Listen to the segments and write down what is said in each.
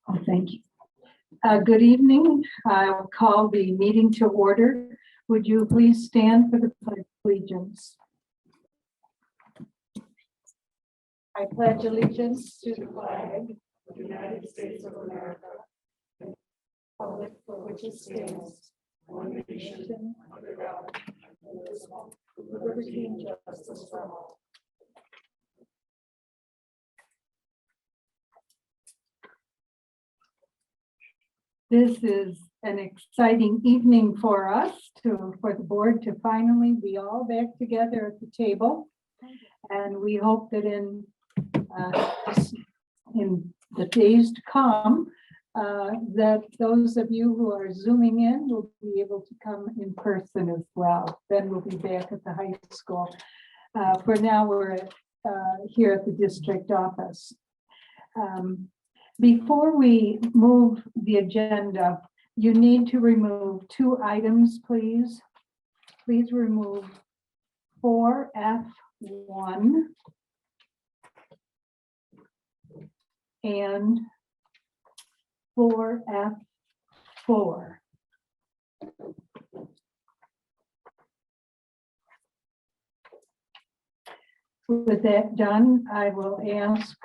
Oh, thank you. Good evening. I'll call the meeting to order. Would you please stand for the pledge of allegiance? I pledge allegiance to the flag of the United States of America, and the republic for which it stands, one nation, under God, indivisible, with liberty and justice for all. This is an exciting evening for us, for the board to finally be all back together at the table. And we hope that in the days to come, that those of you who are zooming in will be able to come in person as well. Then we'll be back at the high school. For now, we're here at the district office. Before we move the agenda, you need to remove 2 items, please. Please remove 4F1 and 4F4. With that done, I will ask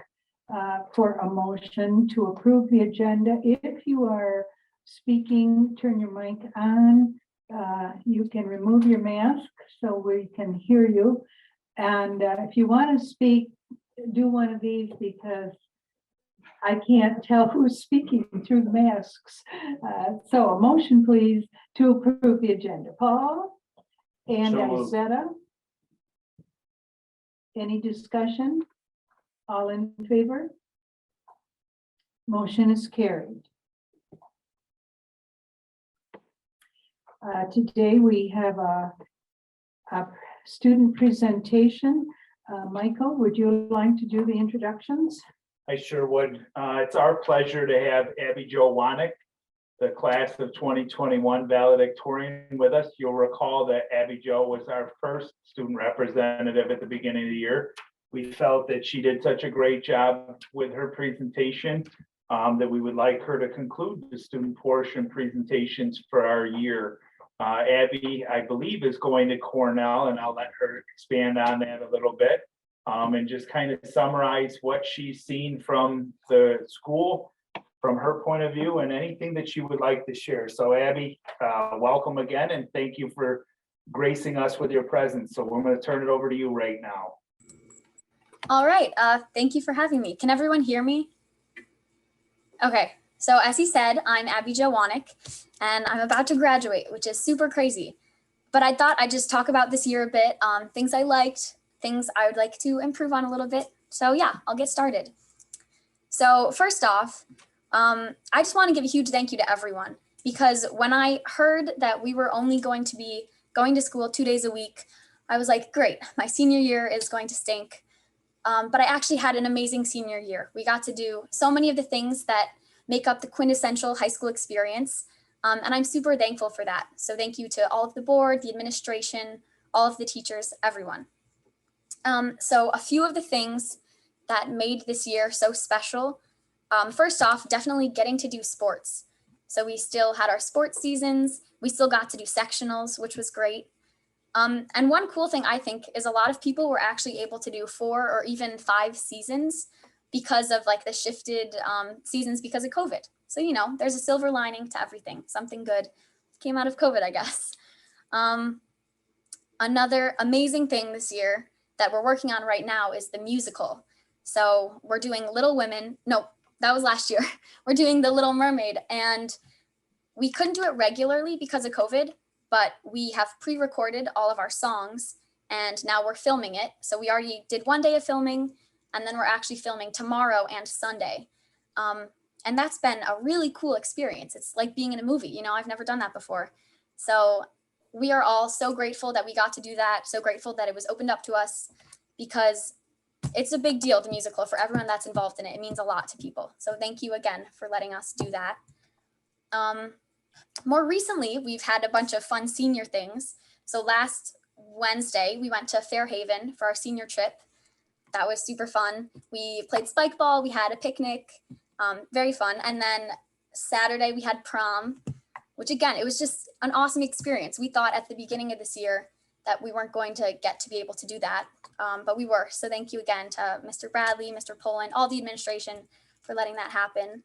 for a motion to approve the agenda. If you are speaking, turn your mic on. You can remove your mask so we can hear you. And if you want to speak, do one of these because I can't tell who's speaking through the masks. So a motion, please, to approve the agenda. Paul and Isetta. Any discussion? All in favor? Motion is carried. Today we have a student presentation. Michael, would you like to do the introductions? I sure would. It's our pleasure to have Abby Jo Wanek, the class of 2021 valedictorian, with us. You'll recall that Abby Jo was our first student representative at the beginning of the year. We felt that she did such a great job with her presentation that we would like her to conclude the student portion presentations for our year. Abby, I believe, is going to Cornell, and I'll let her expand on that a little bit and just kind of summarize what she's seen from the school, from her point of view, and anything that she would like to share. So Abby, welcome again, and thank you for gracing us with your presence. So we're going to turn it over to you right now. All right, thank you for having me. Can everyone hear me? Okay, so as he said, I'm Abby Jo Wanek, and I'm about to graduate, which is super crazy. But I thought I'd just talk about this year a bit, things I liked, things I would like to improve on a little bit. So yeah, I'll get started. So first off, I just want to give a huge thank you to everyone, because when I heard that we were only going to be going to school 2 days a week, I was like, great, my senior year is going to stink. But I actually had an amazing senior year. We got to do so many of the things that make up the quintessential high school experience. And I'm super thankful for that. So thank you to all of the board, the administration, all of the teachers, everyone. So a few of the things that made this year so special. First off, definitely getting to do sports. So we still had our sports seasons. We still got to do sectionals, which was great. And one cool thing I think is a lot of people were actually able to do 4 or even 5 seasons because of like the shifted seasons because of COVID. So, you know, there's a silver lining to everything. Something good came out of COVID, I guess. Another amazing thing this year that we're working on right now is the musical. So we're doing Little Women. No, that was last year. We're doing The Little Mermaid, and we couldn't do it regularly because of COVID, but we have pre-recorded all of our songs and now we're filming it. So we already did 1 day of filming, and then we're actually filming tomorrow and Sunday. And that's been a really cool experience. It's like being in a movie, you know, I've never done that before. So we are all so grateful that we got to do that. So grateful that it was opened up to us, because it's a big deal, the musical, for everyone that's involved in it. It means a lot to people. So thank you again for letting us do that. More recently, we've had a bunch of fun senior things. So last Wednesday, we went to Fairhaven for our senior trip. That was super fun. We played spike ball, we had a picnic, Very fun. And then Saturday we had prom, which again, it was just an awesome experience. We thought at the beginning of this year that we weren't going to get to be able to do that, but we were. So thank you again to Mr. Bradley, Mr. Poland, all the administration for letting that happen.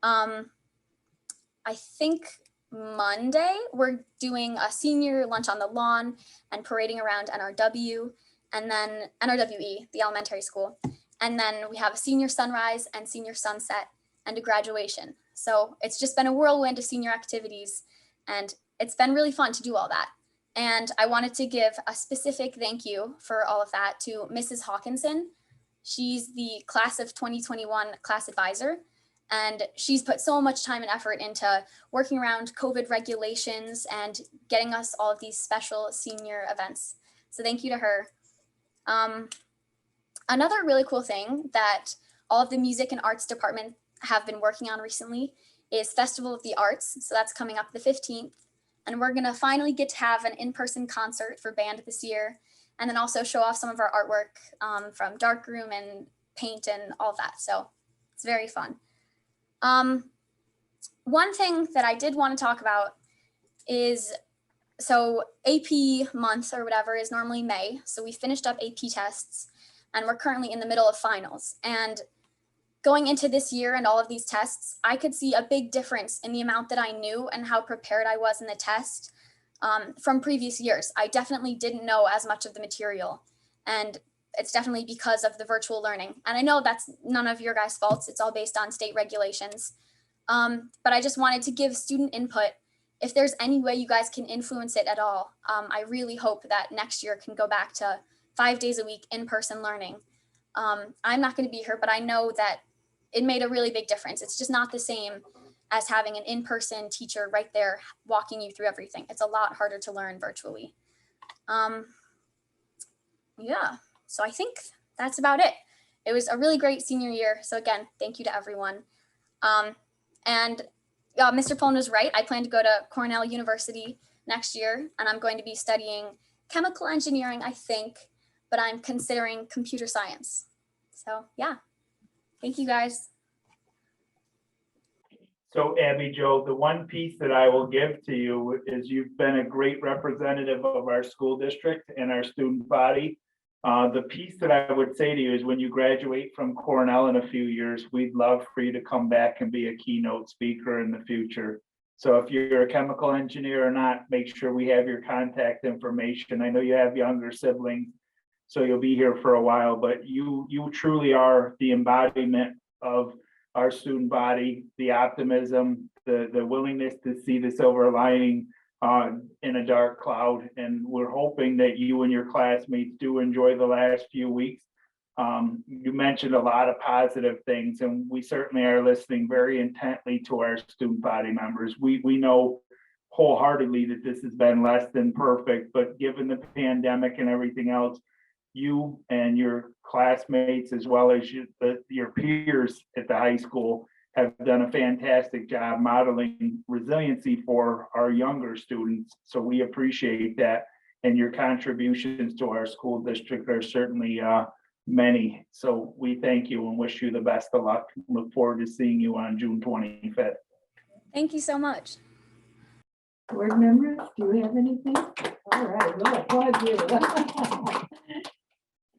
I think Monday we're doing a senior lunch on the lawn and parading around NRW, and then NRWE, the elementary school. And then we have a senior sunrise and senior sunset and a graduation. So it's just been a whirlwind of senior activities, and it's been really fun to do all that. And I wanted to give a specific thank you for all of that to Mrs. Hawkinson. She's the class of 2021 class advisor, and she's put so much time and effort into working around COVID regulations and getting us all of these special senior events. So thank you to her. Another really cool thing that all of the music and arts department have been working on recently is Festival of the Arts. So that's coming up the 15th. And we're gonna finally get to have an in-person concert for band this year, and then also show off some of our artwork from darkroom and paint and all of that. So it's very fun. One thing that I did want to talk about is, so AP month or whatever is normally May. So we finished up AP tests and we're currently in the middle of finals. And going into this year and all of these tests, I could see a big difference in the amount that I knew and how prepared I was in the test from previous years. I definitely didn't know as much of the material, and it's definitely because of the virtual learning. And I know that's none of your guys' faults. It's all based on state regulations. But I just wanted to give student input. If there's any way you guys can influence it at all, I really hope that next year can go back to 5 days a week in-person learning. I'm not going to be here, but I know that it made a really big difference. It's just not the same as having an in-person teacher right there walking you through everything. It's a lot harder to learn virtually. Yeah, so I think that's about it. It was a really great senior year. So again, thank you to everyone. And Mr. Poland was right. I plan to go to Cornell University next year, and I'm going to be studying chemical engineering, I think, but I'm considering computer science. So yeah, thank you guys. So Abby Jo, the one piece that I will give to you is you've been a great representative of our school district and our student body. The piece that I would say to you is when you graduate from Cornell in a few years, we'd love for you to come back and be a keynote speaker in the future. So if you're a chemical engineer or not, make sure we have your contact information. I know you have younger siblings, so you'll be here for a while, but you truly are the embodiment of our student body, the optimism, the willingness to see the silver lining in a dark cloud. And we're hoping that you and your classmates do enjoy the last few weeks. You mentioned a lot of positive things, and we certainly are listening very intently to our student body members. We know wholeheartedly that this has been less than perfect, but given the pandemic and everything else, you and your classmates, as well as your peers at the high school, have done a fantastic job modeling resiliency for our younger students. So we appreciate that. And your contributions to our school district are certainly many. So we thank you and wish you the best of luck. Look forward to seeing you on June 25th. Thank you so much. Board members, do you have anything? All right, we'll applaud you.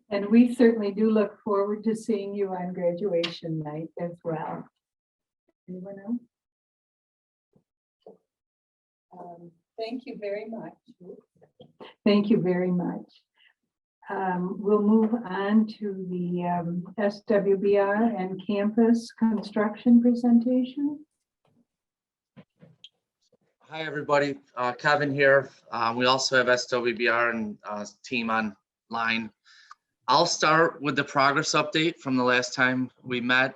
And we certainly do look forward to seeing you on graduation night as well. Anyone else? Thank you very much. Thank you very much. We'll move on to the SWBR and campus construction presentation. Hi, everybody. Kevin here. We also have SWBR and team online. I'll start with the progress update from the last time we met.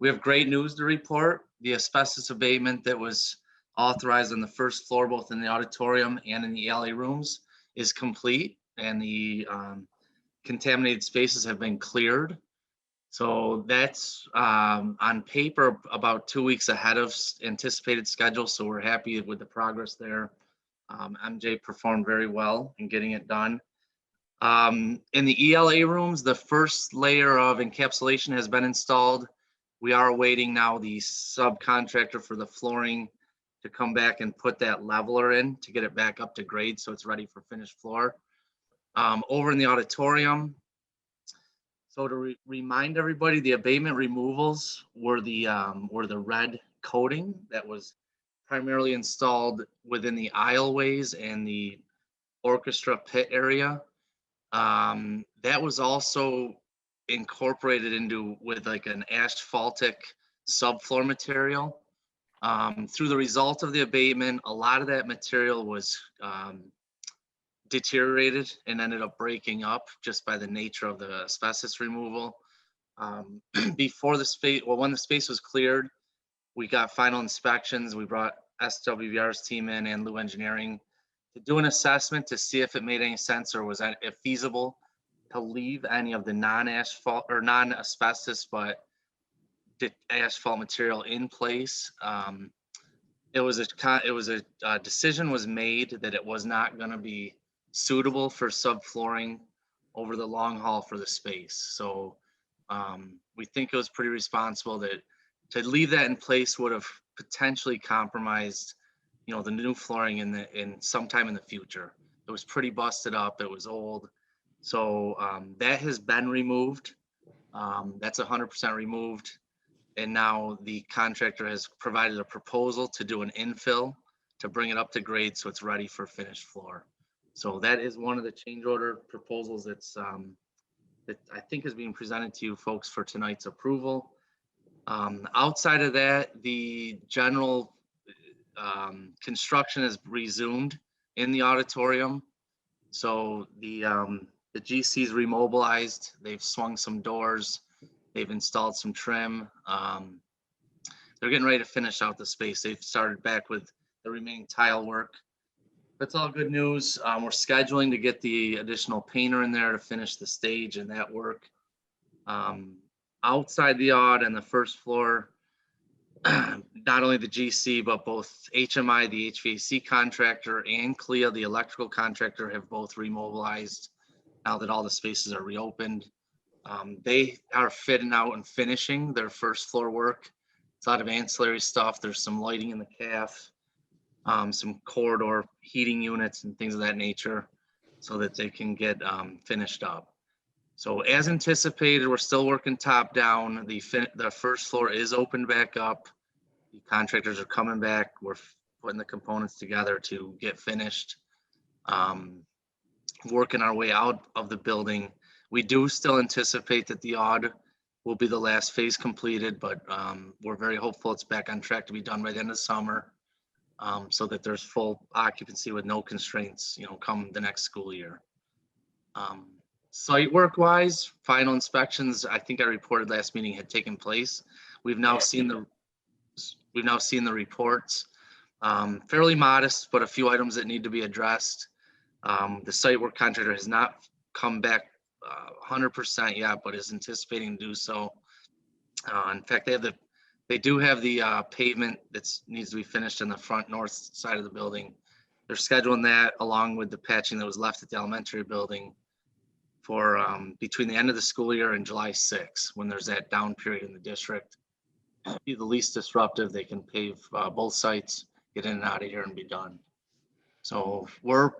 We have great news to report. The asbestos abatement that was authorized on the first floor, both in the auditorium and in the alley rooms, is complete, and the contaminated spaces have been cleared. So that's on paper about 2 weeks ahead of anticipated schedule. So we're happy with the progress there. MJ performed very well in getting it done. In the ELA rooms, the first layer of encapsulation has been installed. We are awaiting now the subcontractor for the flooring to come back and put that leveler in to get it back up to grade so it's ready for finished floor. Over in the auditorium, so to remind everybody, the abatement removals were the red coating that was primarily installed within the aisleways and the orchestra pit area. That was also incorporated into with like an asphaltic subfloor material. Through the result of the abatement, a lot of that material was deteriorated and ended up breaking up just by the nature of the asbestos removal. Before the space, well, when the space was cleared, we got final inspections. We brought SWBR's team in and Lou Engineering to do an assessment to see if it made any sense or was it feasible to leave any of the non-asphalt or non-asbestos but asphalt material in place. It was a decision was made that it was not going to be suitable for subflooring over the long haul for the space. So we think it was pretty responsible that to leave that in place would have potentially compromised, you know, the new flooring in sometime in the future. It was pretty busted up. It was old. So that has been removed. That's 100% removed. And now the contractor has provided a proposal to do an infill to bring it up to grade so it's ready for finished floor. So that is one of the change order proposals that's that I think is being presented to you folks for tonight's approval. Outside of that, the general construction is resumed in the auditorium. So the GC's remobilized. They've swung some doors. They've installed some trim. They're getting ready to finish out the space. They've started back with the remaining tile work. That's all good news. We're scheduling to get the additional painter in there to finish the stage and that work. Outside the aud and the first floor, not only the GC, but both HMI, the HVAC contractor, and CLIA, the electrical contractor, have both remobilized now that all the spaces are reopened. They are fitting out and finishing their first floor work. It's a lot of ancillary stuff. There's some lighting in the CAF, some corridor heating units and things of that nature so that they can get finished up. So as anticipated, we're still working top down. The first floor is opened back up. The contractors are coming back. We're putting the components together to get finished. Working our way out of the building. We do still anticipate that the aud will be the last phase completed, but we're very hopeful it's back on track to be done by the end of summer, so that there's full occupancy with no constraints, you know, come the next school year. Site work wise, final inspections, I think I reported last meeting, had taken place. We've now seen the reports. Fairly modest, but a few items that need to be addressed. The site work contractor has not come back 100% yet, but is anticipating to do so. In fact, they do have the pavement that needs to be finished in the front north side of the building. They're scheduling that along with the patching that was left at the elementary building for between the end of the school year and July 6th, when there's that down period in the district. Be the least disruptive. They can pave both sites, get in and out of here and be done. So we're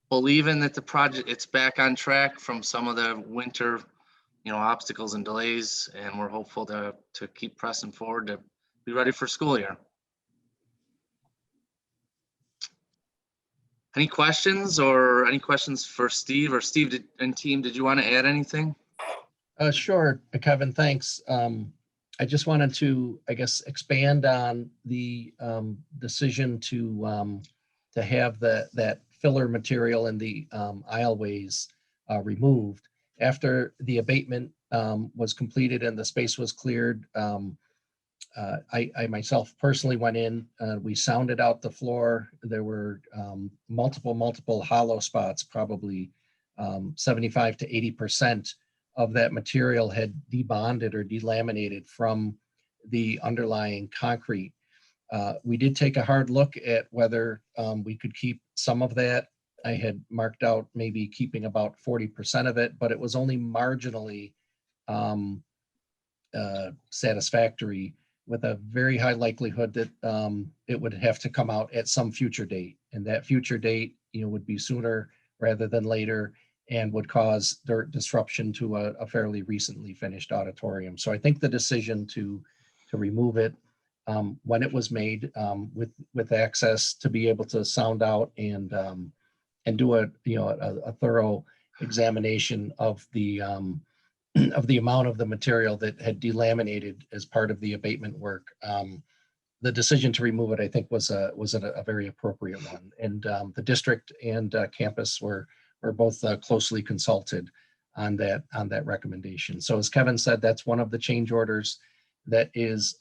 believing that the project, it's back on track from some of the winter, you know, obstacles and delays, and we're hopeful to keep pressing forward to be ready for school year. Any questions for Steve or Steve and team? Did you want to add anything? Sure, Kevin, thanks. I just wanted to, I guess, expand on the decision to have that filler material in the aisleways removed. After the abatement was completed and the space was cleared, I myself personally went in, we sounded out the floor. There were multiple hollow spots, probably 75 to 80% of that material had debonded or delaminated from the underlying concrete. We did take a hard look at whether we could keep some of that. I had marked out maybe keeping about 40% of it, but it was only marginally satisfactory, with a very high likelihood that it would have to come out at some future date. And that future date, would be sooner rather than later, and would cause disruption to a fairly recently finished auditorium. So I think the decision to remove it when it was made, with access to be able to sound out and do a thorough examination of the amount of the material that had delaminated as part of the abatement work. The decision to remove it, I think, was a very appropriate one. And the district and campus were both closely consulted on that recommendation. So as Kevin said, that's one of the change orders that is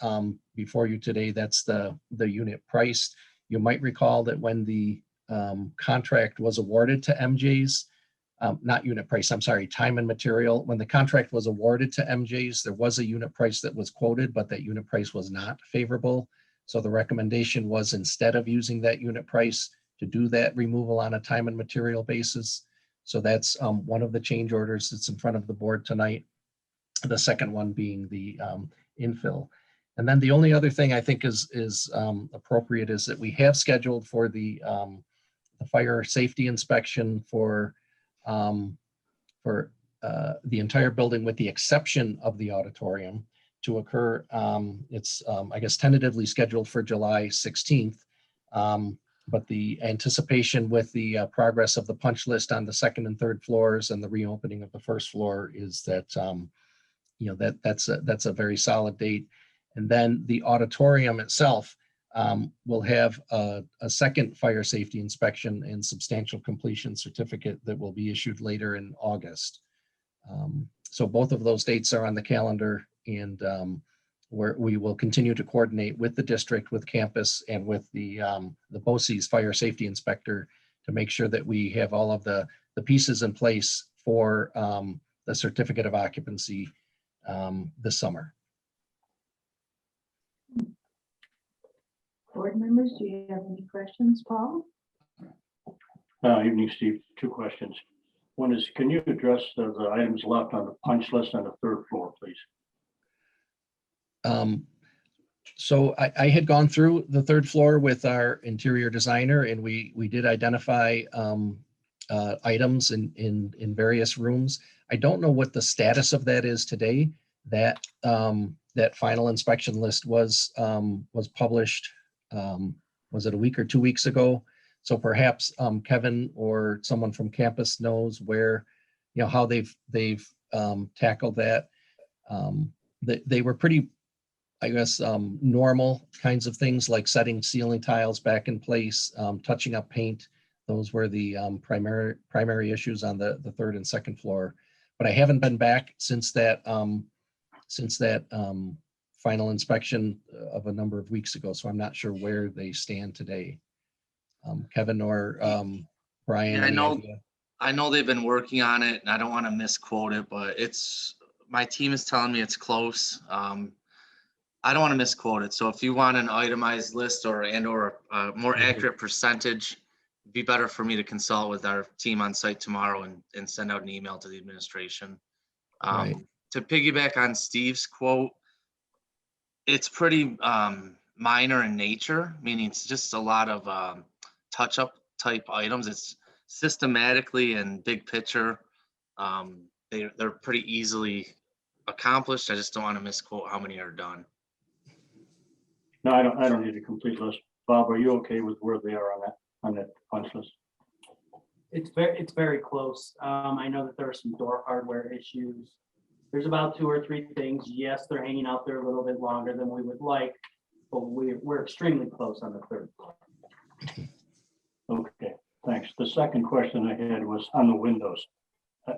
before you today. That's the unit price. You might recall that when the contract was awarded to MJ's, not unit price, I'm sorry, time and material. When the contract was awarded to MJ's, there was a unit price that was quoted, but that unit price was not favorable. So the recommendation was, instead of using that unit price, to do that removal on a time and material basis. So that's one of the change orders that's in front of the board tonight. The second one being the infill. And then the only other thing I think is appropriate is that we have scheduled for the fire safety inspection for the entire building, with the exception of the auditorium, to occur. It's, I guess, tentatively scheduled for July 16th. But the anticipation with the progress of the punch list on the second and third floors and the reopening of the first floor is that, that's a very solid date. And then the auditorium itself will have a second fire safety inspection and substantial completion certificate that will be issued later in August. So both of those dates are on the calendar, and we will continue to coordinate with the district, with campus, and with the BOCES fire safety inspector to make sure that we have all of the pieces in place for the certificate of occupancy this summer. Board members, do you have any questions, Paul? Evening, Steve. Two questions. One is, can you address the items left on the punch list on the third floor, please? So I had gone through the third floor with our interior designer, and we did identify items in various rooms. I don't know what the status of that is today. That final inspection list was published. Was it a week or 2 weeks ago? So perhaps Kevin or someone from campus knows where, how they've tackled that. They were pretty, I guess, normal kinds of things, like setting ceiling tiles back in place, touching up paint. Those were the primary issues on the third and second floor. But I haven't been back since that final inspection of a number of weeks ago, so I'm not sure where they stand today. Kevin or Brian? Yeah, I know they've been working on it, and I don't want to misquote it, but my team is telling me it's close. I don't want to misquote it. So if you want an itemized list or a more accurate percentage, it'd be better for me to consult with our team on site tomorrow and send out an email to the administration. Right. To piggyback on Steve's quote, it's pretty minor in nature, meaning it's just a lot of touch-up type items. It's systematically and big picture. They're pretty easily accomplished. I just don't want to misquote how many are done. No, I don't need a complete list. Bob, are you okay with where they are on that punch list? It's very close. I know that there are some door hardware issues. There's about 2 or 3 things. Yes, they're hanging out there a little bit longer than we would like, but we're extremely close on the third floor. Okay, thanks. The second question I had was on the windows.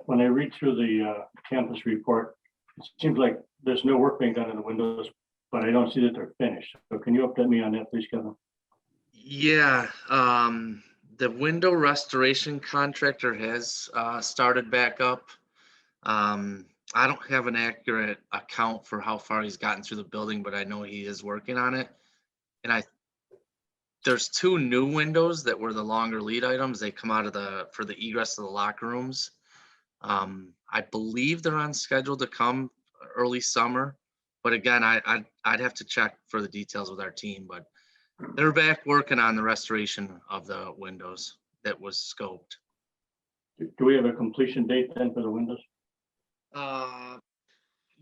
When I read through the campus report, it seems like there's no work being done on the windows, but I don't see that they're finished. So can you update me on that, please, Kevin? Yeah, the window restoration contractor has started back up. I don't have an accurate account for how far he's gotten through the building, but I know he is working on it. And there's 2 new windows that were the longer lead items. They come out for the egress of the locker rooms. I believe they're on schedule to come early summer. But again, I'd have to check for the details with our team, but they're back working on the restoration of the windows that was scoped. Do we have a completion date then for the windows?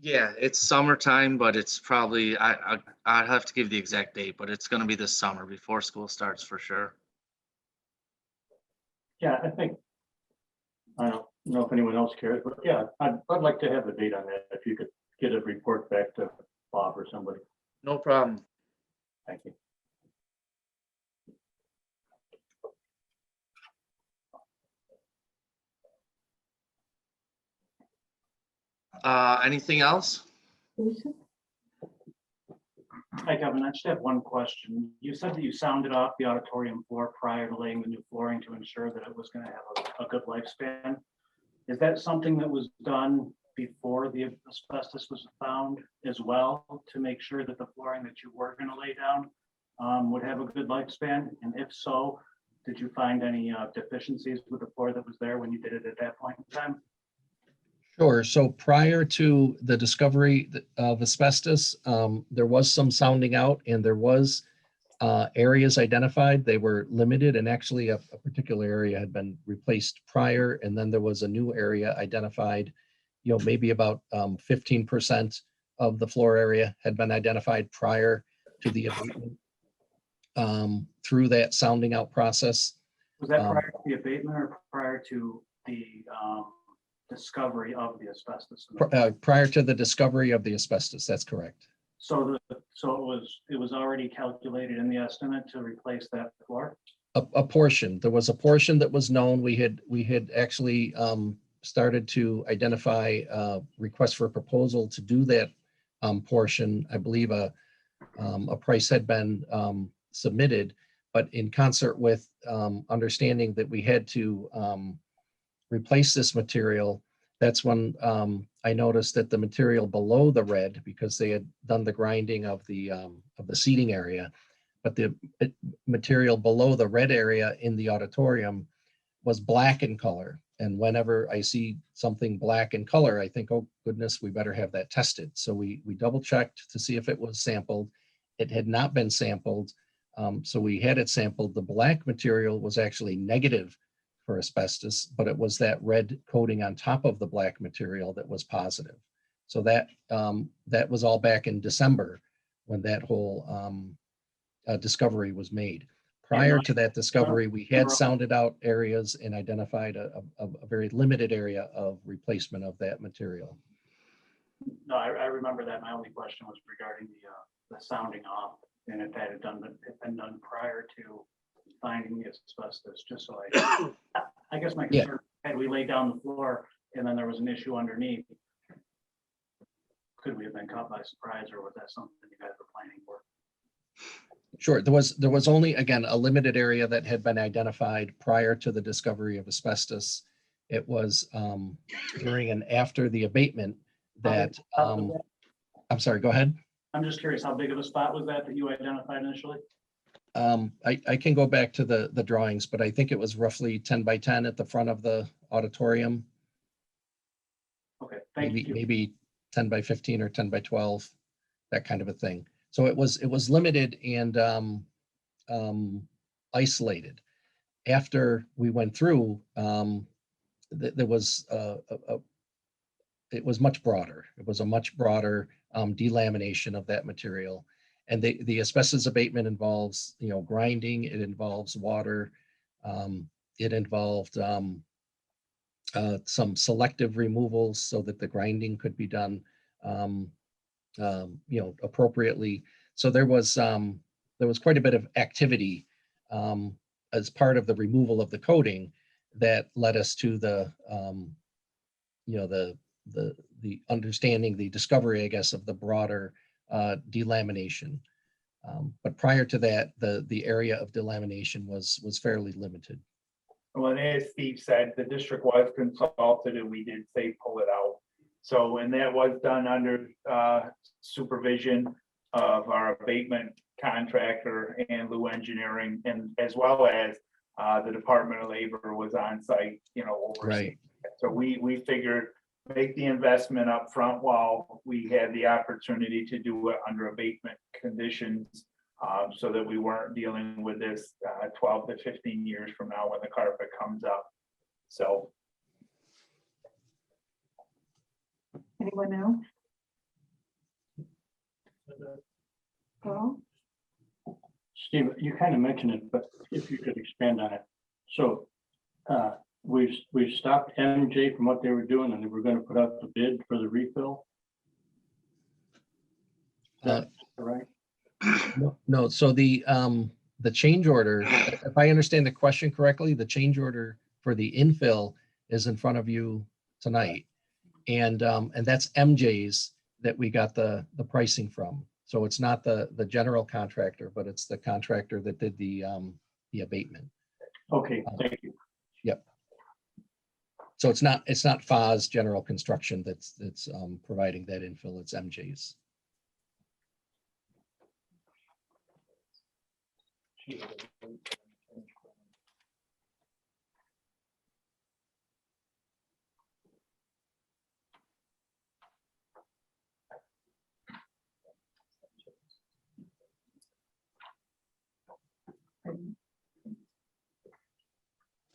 Yeah, it's summertime, but it's probably, I'd have to give the exact date, but it's gonna be this summer before school starts for sure. Yeah, I think, I don't know if anyone else cares, but yeah, I'd like to have a date on that. If you could get a report back to Bob or somebody. No problem. Thank you. Anything else? Jason? Hi, Kevin. I just have one question. You said that you sounded off the auditorium floor prior to laying the new flooring to ensure that it was going to have a good lifespan. Is that something that was done before the asbestos was found as well, to make sure that the flooring that you were going to lay down would have a good lifespan? And if so, did you find any deficiencies with the floor that was there when you did it at that point in time? Sure. So prior to the discovery of asbestos, there was some sounding out, and there was areas identified. They were limited, and actually a particular area had been replaced prior, and then there was a new area identified. Maybe about 15% of the floor area had been identified prior to the abatement. Through that sounding out process. Was that prior to the abatement or prior to the discovery of the asbestos? Prior to the discovery of the asbestos, that's correct. So it was already calculated in the estimate to replace that floor? A portion. There was a portion that was known. We had actually started to identify requests for a proposal to do that portion. I believe a price had been submitted, but in concert with understanding that we had to replace this material, that's when I noticed that the material below the red, because they had done the grinding of the seating area, but the material below the red area in the auditorium was black in color. And whenever I see something black in color, I think, oh goodness, we better have that tested. So we double checked to see if it was sampled. It had not been sampled. So we had it sampled. The black material was actually negative for asbestos, but it was that red coating on top of the black material that was positive. So that was all back in December when that whole discovery was made. Prior to that discovery, we had sounded out areas and identified a very limited area of replacement of that material. No, I remember that. My only question was regarding the sounding off, and if that had been done prior to finding the asbestos, just so I guess my concern, had we laid down the floor and then there was an issue underneath, could we have been caught by surprise, or was that something you guys were planning for? Sure. There was only, again, a limited area that had been identified prior to the discovery of asbestos. It was during and after the abatement that, I'm sorry, go ahead. I'm just curious, how big of a spot was that you identified initially? I can go back to the drawings, but I think it was roughly 10 by 10 at the front of the auditorium. Okay, thank you. Maybe 10 by 15 or 10 by 12, that kind of a thing. So it was limited and isolated. After we went through, there was it was much broader. It was a much broader delamination of that material. And the asbestos abatement involves, grinding. It involves water. It involved some selective removals so that the grinding could be done, appropriately. So there was quite a bit of activity as part of the removal of the coating that led us to the understanding, the discovery, I guess, of the broader delamination. But prior to that, the area of delamination was fairly limited. Well, and as Steve said, the district was consulted and we did say pull it out. So, and that was done under supervision of our abatement contractor and Lou Engineering, and as well as the Department of Labor was on site, overseeing. Right. So we figured make the investment up front while we had the opportunity to do it under abatement conditions, so that we weren't dealing with this 12 to 15 years from now when the carpet comes up. So Anyone else? Paul? Steve, you kind of mentioned it, but if you could expand on it. So we've stopped MJ from what they were doing, and they were going to put out the bid for the refill. Is that right? No, so the change order, if I understand the question correctly, the change order for the infill is in front of you tonight. And that's MJ's that we got the pricing from. So it's not the general contractor, but it's the contractor that did the abatement. Okay, thank you. Yep. So it's not FA's General Construction that's providing that infill, it's MJ's.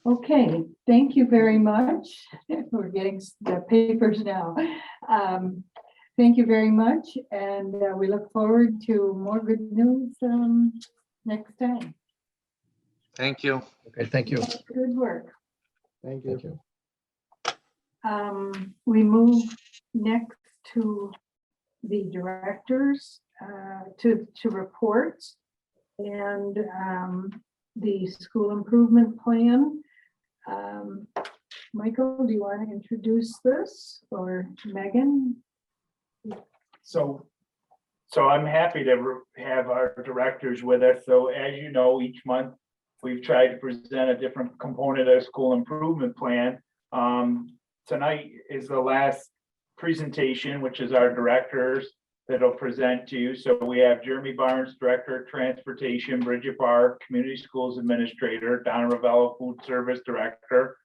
Okay, thank you very much. We're getting the papers now. Thank you very much, and we look forward to more good news next time. Thank you. Okay, thank you. Good work. Thank you. We move next to the directors to reports and the school improvement plan. Michael, do you want to introduce this, or Megan? So I'm happy to have our directors with us. So as you know, each month we've tried to present a different component of the school improvement plan. Tonight is the last presentation, which is our directors that'll present to you. So we have Jeremy Barnes, Director of Transportation, Bridget Barr, Community Schools Administrator, Donna Ravello, Food Service Director.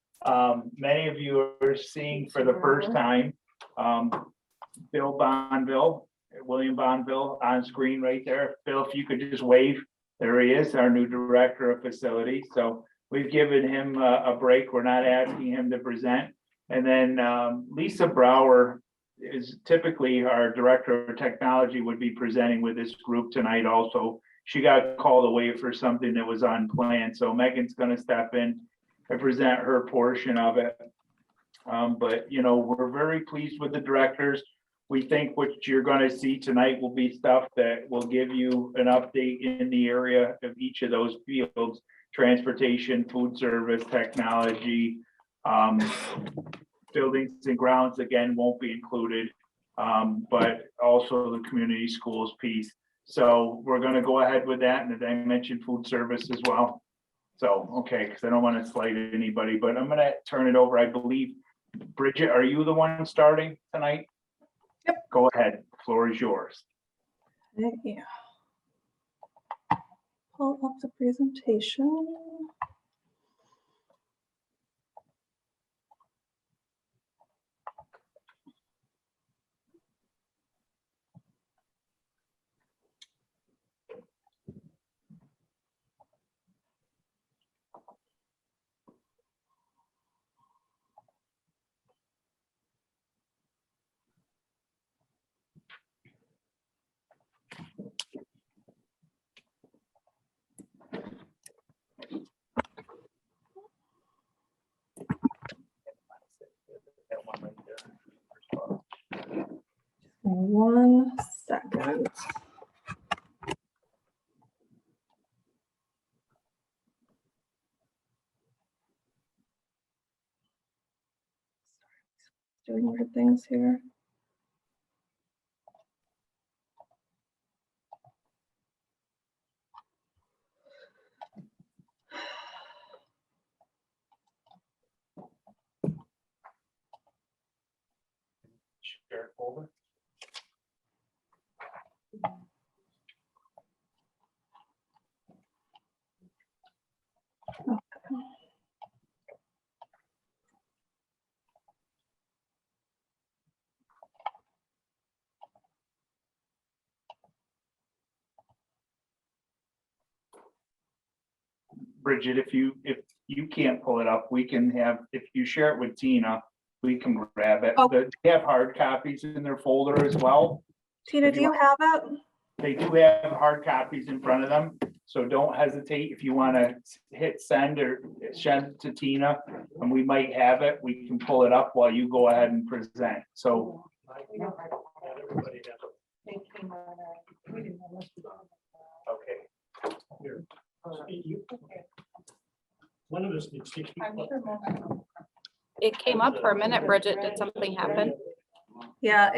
Many of you are seeing for the first time Bill Bonville, William Bonville on screen right there. Bill, if you could just wave. There he is, our new Director of Facilities. So we've given him a break. We're not asking him to present. And then Lisa Brower is typically our Director of Technology, would be presenting with this group tonight also. She got called away for something that was unplanned. So Megan's going to step in and present her portion of it. But, you know, we're very pleased with the directors. We think what you're going to see tonight will be stuff that will give you an update in the area of each of those fields: transportation, food service, technology, buildings and grounds, again, won't be included, but also the community schools piece. So we're going to go ahead with that. And as I mentioned, food service as well. So, okay, because I don't want to slight anybody, but I'm going to turn it over. I believe, Bridget, are you the one starting tonight? Yep. Go ahead. Floor is yours. Yeah. Pull up the presentation. One second. Doing weird things here. Share it over. Bridget, if you can't pull it up, we can have, if you share it with Tina, we can grab it. Oh. They have hard copies in their folder as well. Tina, If do you you have it? They do have hard copies in front of them, so don't hesitate if you want to hit send or send to Tina, and we might have it. We can pull it up while you go ahead and present. So okay. One of us needs to. It came up for a minute, Bridget. Did something happen? Yeah,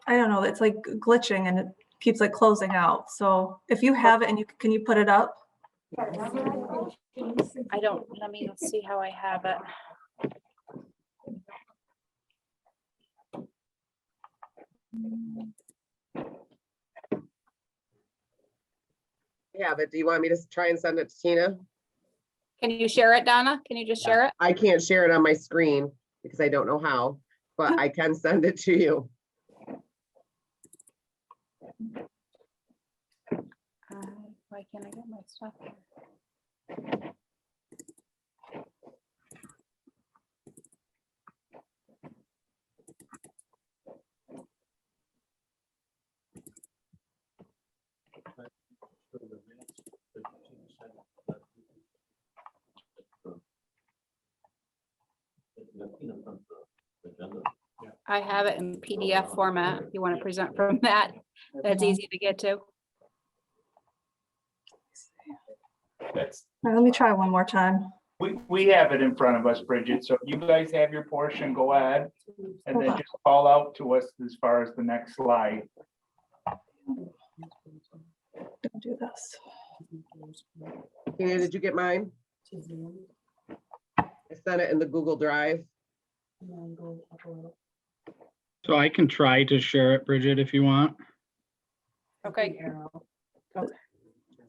I don't know, it's like glitching and it keeps like closing out. So if you have it and can you put it up? I don't, let me see how I have it. Yeah, but do you want me to try and send it to Tina? Can you share it, Donna? Can you just share it? I can't share it on my screen because I don't know how, but I can send it to you. Why can't I get my stuff here? I have it in PDF format. If you want to present from that, that's easy to get to. That's, All right, let me try one more time. we have it in front of us, Bridget. So if you guys have your portion, go ahead. And Hold then on. just call out to us as far as the next slide. Don't do this. Tina, did you get mine? I sent it in the Google Drive. So I can try to share it, Bridget, if you want. Okay. Is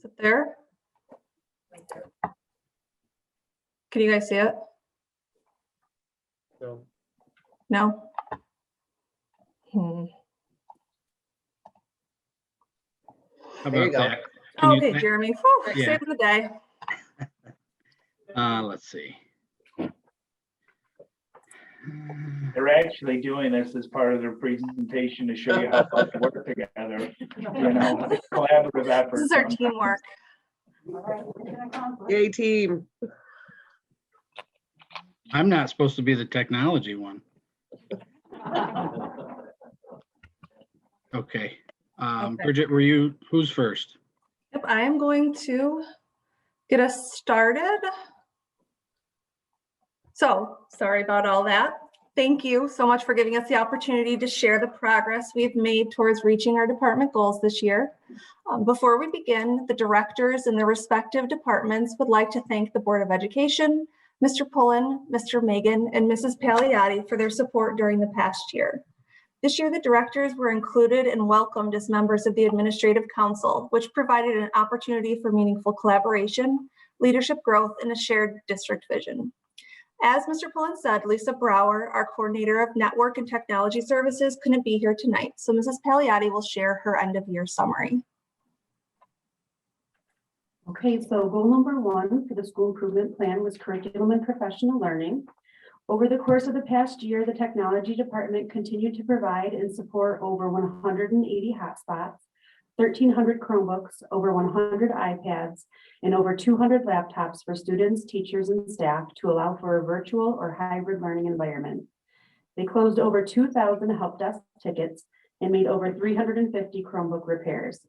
it there? Can you guys see it? No. No? How There you about go. that? Can you- Okay, Jeremy, whew, Yeah. saving the day. Let's see. They're actually doing this as part of their presentation to show you how they work together. You know, it's a collaborative effort. This is our teamwork. Yay, team. I'm not supposed to be the technology one. Okay. Okay. Bridget, who's first? Yep, I am going to get us started. So, sorry about all that. Thank you so much for giving us the opportunity to share the progress we've made towards reaching our department goals this year. Before we begin, the directors in their respective departments would like to thank the Board of Education, Mr. Pullen, Mr. Megan, and Mrs. Pagliatti for their support during the past year. This year, the directors were included and welcomed as members of the Administrative Council, which provided an opportunity for meaningful collaboration, leadership growth, and a shared district vision. As Mr. Pullen said, Lisa Brower, our coordinator of network and technology services, couldn't be here tonight, so Mrs. Pagliatti will share her end of year summary. Okay, so goal number 1 for the school improvement plan was curriculum and professional learning. Over the course of the past year, the technology department continued to provide and support over 180 hotspots, 1,300 Chromebooks, over 100 iPads, and over 200 laptops for students, teachers, and staff to allow for a virtual or hybrid learning environment. They closed over 2,000 help desk tickets and made over 350 Chromebook repairs.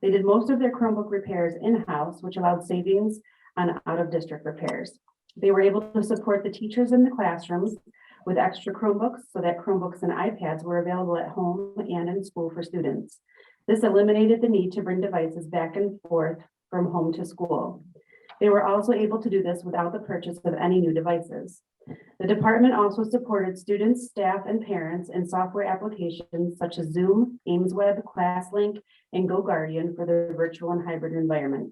They did most of their Chromebook repairs in-house, which allowed savings on out-of-district repairs. They were able to support the teachers in the classrooms with extra Chromebooks so that Chromebooks and iPads were available at home and in school for students. This eliminated the need to bring devices back and forth from home to school. They were also able to do this without the purchase of any new devices. The department also supported students, staff, and parents in software applications such as Zoom, AimsWeb, ClassLink, and GoGuardian for their virtual and hybrid environment.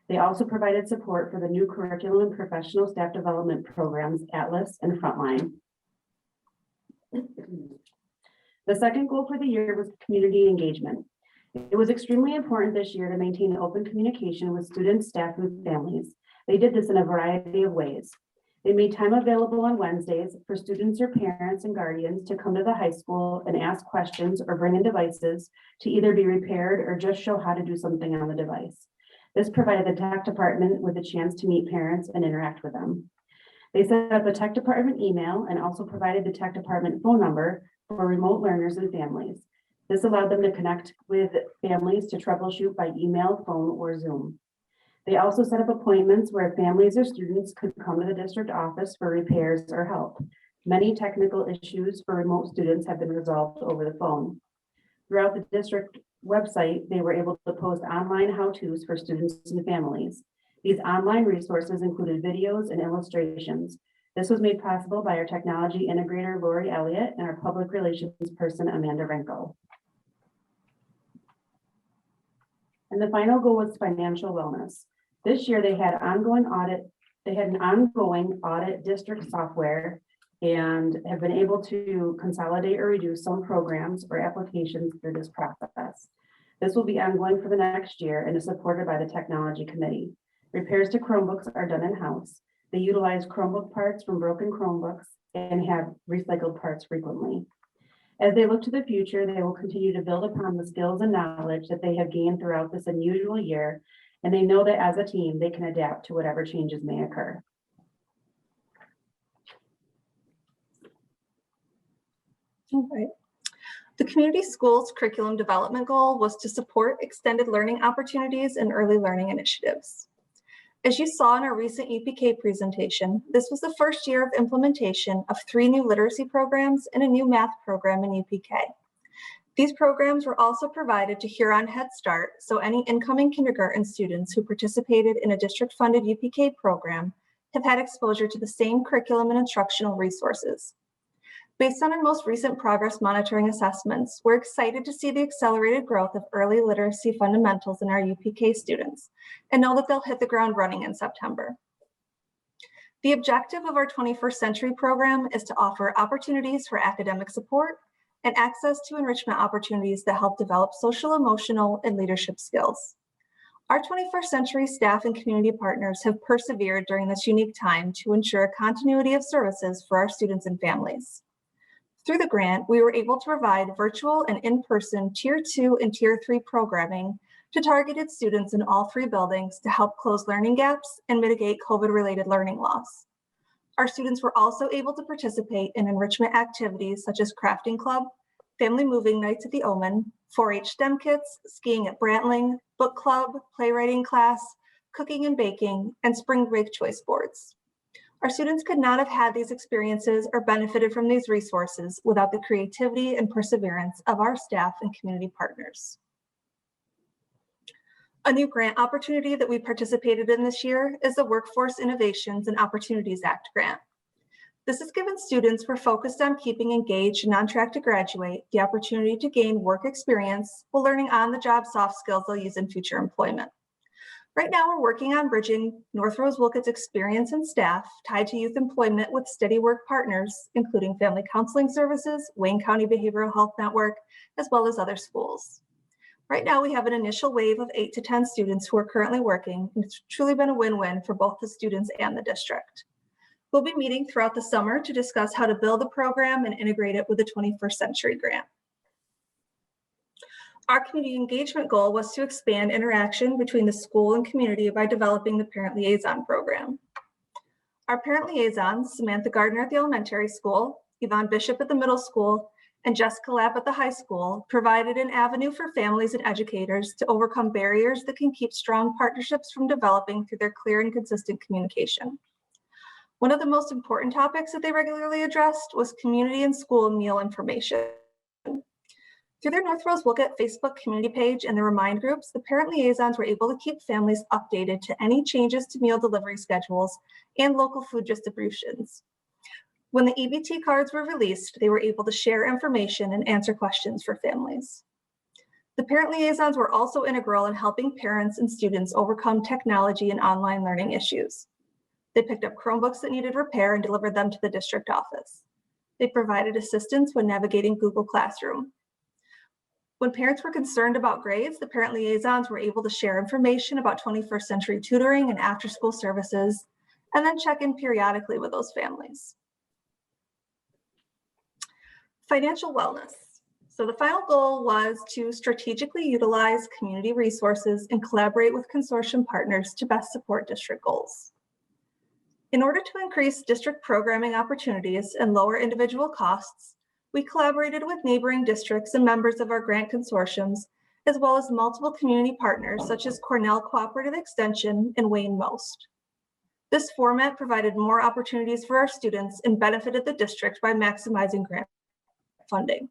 They also provided support for the new curriculum and professional staff development programs, Atlas and Frontline. The second goal for the year was community engagement. It was extremely important this year to maintain open communication with students, staff, and families. They did this in a variety of ways. They made time available on Wednesdays for students or parents and guardians to come to the high school and ask questions or bring in devices to either be repaired or just show how to do something on the device. This provided the tech department with a chance to meet parents and interact with them. They set up a tech department email and also provided the tech department phone number for remote learners and families. This allowed them to connect with families to troubleshoot by email, phone, or Zoom. They also set up appointments where families or students could come to the district office for repairs or help. Many technical issues for remote students have been resolved over the phone. Throughout the district website, they were able to post online how-tos for students and families. These online resources included videos and illustrations. This was made possible by our technology integrator, Lori Elliott, and our public relations person, Amanda Renko. And the final goal was financial wellness. This year they had an ongoing audit district software and have been able to consolidate or reduce some programs or applications through this process. This will be ongoing for the next year and is supported by the technology committee. Repairs to Chromebooks are done in-house. They utilize Chromebook parts from broken Chromebooks and have recycled parts frequently. As they look to the future, they will continue to build upon the skills and knowledge that they have gained throughout this unusual year, and they know that as a team, they can adapt to whatever changes may occur. All right. The community schools curriculum development goal was to support extended learning opportunities and early learning initiatives. As you saw in our recent UPK presentation, this was the first year of implementation of 3 new literacy programs and a new math program in UPK. These programs were also provided to Huron Head Start, so any incoming kindergarten students who participated in a district-funded UPK program have had exposure to the same curriculum and instructional resources. Based on our most recent progress monitoring assessments, we're excited to see the accelerated growth of early literacy fundamentals in our UPK students and know that they'll hit the ground running in September. The objective of our 21st Century program is to offer opportunities for academic support and access to enrichment opportunities that help develop social, emotional, and leadership skills. Our 21st Century staff and community partners have persevered during this unique time to ensure continuity of services for our students and families. Through the grant, we were able to provide virtual and in-person Tier 2 and Tier 3 programming to targeted students in all 3 buildings to help close learning gaps and mitigate COVID-related learning loss. Our students were also able to participate in enrichment activities such as crafting club, family moving nights at the Omen, 4-H STEM kits, skiing at Brantling, book club, playwriting class, cooking and baking, and spring break choice boards. Our students could not have had these experiences or benefited from these resources without the creativity and perseverance of our staff and community partners. A new grant opportunity that we participated in this year is the Workforce Innovations and Opportunities Act grant. This has given students who are focused on keeping engaged and on track to graduate the opportunity to gain work experience while learning on-the-job soft skills they'll use in future employment. Right now, we're working on bridging North Rose-Wolcott's experience and staff tied to youth employment with steady work partners, including Family Counseling Services, Wayne County Behavioral Health Network, as well as other schools. Right now, we have an initial wave of 8 to 10 students who are currently working, and it's truly been a win-win for both the students and the district. We'll be meeting throughout the summer to discuss how to build the program and integrate it with the 21st Century grant. Our community engagement goal was to expand interaction between the school and community by developing the Parent Liaison program. Our parent liaisons, Samantha Gardner at the elementary school, Yvonne Bishop at the middle school, and Jessica Lapp at the high school, provided an avenue for families and educators to overcome barriers that can keep strong partnerships from developing through their clear and consistent communication. One of the most important topics that they regularly addressed was community and school meal information. Through their North Rose-Wolcott Facebook community page and their Remind groups, the parent liaisons were able to keep families updated to any changes to meal delivery schedules and local food distributions. When the EBT cards were released, they were able to share information and answer questions for families. The parent liaisons were also integral in helping parents and students overcome technology and online learning issues. They picked up Chromebooks that needed repair and delivered them to the district office. They provided assistance when navigating Google Classroom. When parents were concerned about grades, the parent liaisons were able to share information about 21st century tutoring and after-school services, and then check in periodically with those families. Financial wellness. So the final goal was to strategically utilize community resources and collaborate with consortium partners to best support district goals. In order to increase district programming opportunities and lower individual costs, we collaborated with neighboring districts and members of our grant consortiums, as well as multiple community partners such as Cornell Cooperative Extension and Wayne Most. This format provided more opportunities for our students and benefited the district by maximizing grant funding.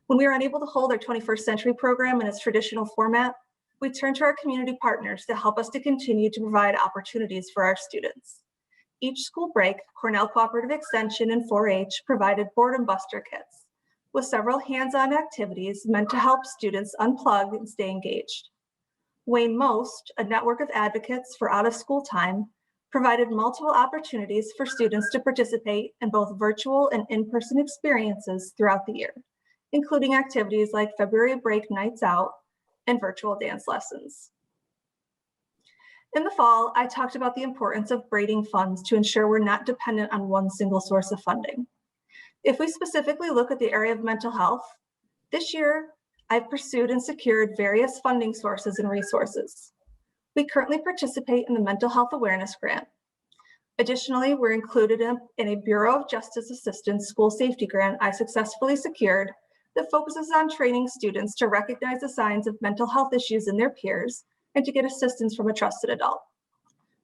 When we were unable to hold our 21st century program in its traditional format, we turned to our community partners to help us to continue to provide opportunities for our students. Each school break, Cornell Cooperative Extension and 4-H provided boredom buster kits with several hands-on activities meant to help students unplug and stay engaged. Wayne Most, a network of advocates for out-of-school time, provided multiple opportunities for students to participate in both virtual and in-person experiences throughout the year, including activities like February break nights out and virtual dance lessons. In the fall, I talked about the importance of braiding funds to ensure we're not dependent on one single source of funding. If we specifically look at the area of mental health, this year, I've pursued and secured various funding sources and resources. We currently participate in the Mental Health Awareness Grant. Additionally, we're included in a Bureau of Justice Assistance school safety grant I successfully secured that focuses on training students to recognize the signs of mental health issues in their peers and to get assistance from a trusted adult.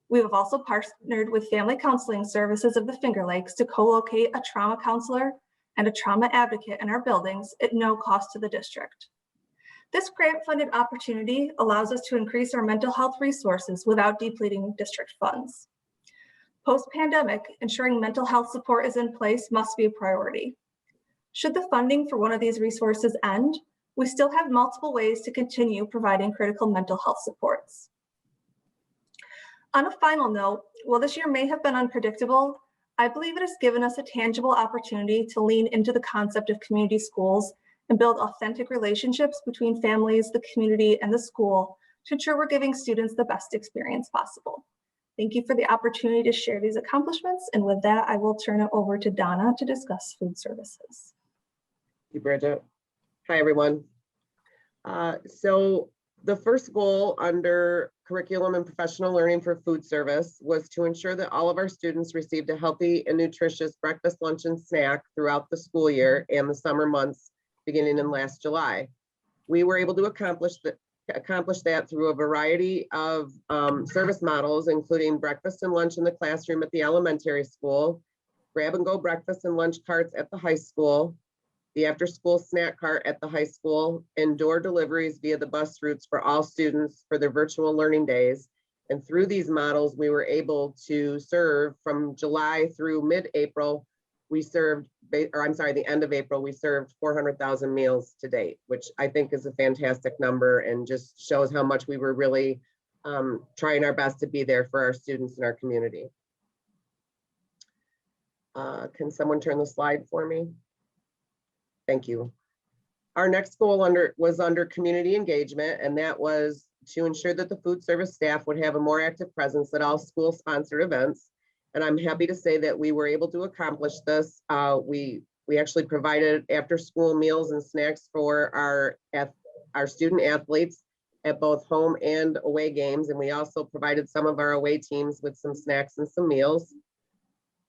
We have also partnered with Family Counseling Services of the Finger Lakes to co-locate a trauma counselor and a trauma advocate in our buildings at no cost to the district. This grant-funded opportunity allows us to increase our mental health resources without depleting district funds. Post-pandemic, ensuring mental health support is in place must be a priority. Should the funding for one of these resources end, we still have multiple ways to continue providing critical mental health supports. On a final note, while this year may have been unpredictable, I believe it has given us a tangible opportunity to lean into the concept of community schools and build authentic relationships between families, the community, and the school to ensure we're giving students the best experience possible. Thank you for the opportunity to share these accomplishments. And with that, I will turn it over to Donna to discuss food services. Thank you, Bridget. Hi, everyone. So the first goal under curriculum and professional learning for food service was to ensure that all of our students received a healthy and nutritious breakfast, lunch, and snack throughout the school year and the summer months beginning in last July. We were able to accomplish that through a variety of service models, including breakfast and lunch in the classroom at the elementary school, grab and go breakfast and lunch carts at the high school, the after-school snack cart at the high school, and door deliveries via the bus routes for all students for their virtual learning days. And through these models, we were able to serve from July through mid-April, the end of April, we served 400,000 meals to date, which I think is a fantastic number and just shows how much we were really trying our best to be there for our students in our community. Can someone turn the slide for me? Thank you. Our next goal was under community engagement, and that was to ensure that the food service staff would have a more active presence at all school-sponsored events. And I'm happy to say that we were able to accomplish this. We actually provided after-school meals and snacks for our student athletes at both home and away games, and we also provided some of our away teams with some snacks and some meals.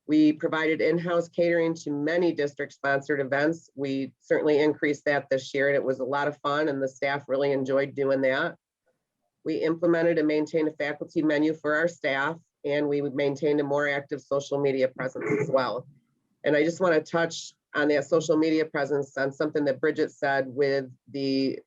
We provided in-house catering to many district-sponsored events. We certainly increased that this year, and it was a lot of fun, and the staff really enjoyed doing that. We implemented and maintained a faculty menu for our staff, and we maintained a more active social media presence as well. And I just want to touch on that social media presence on something that Bridget said with the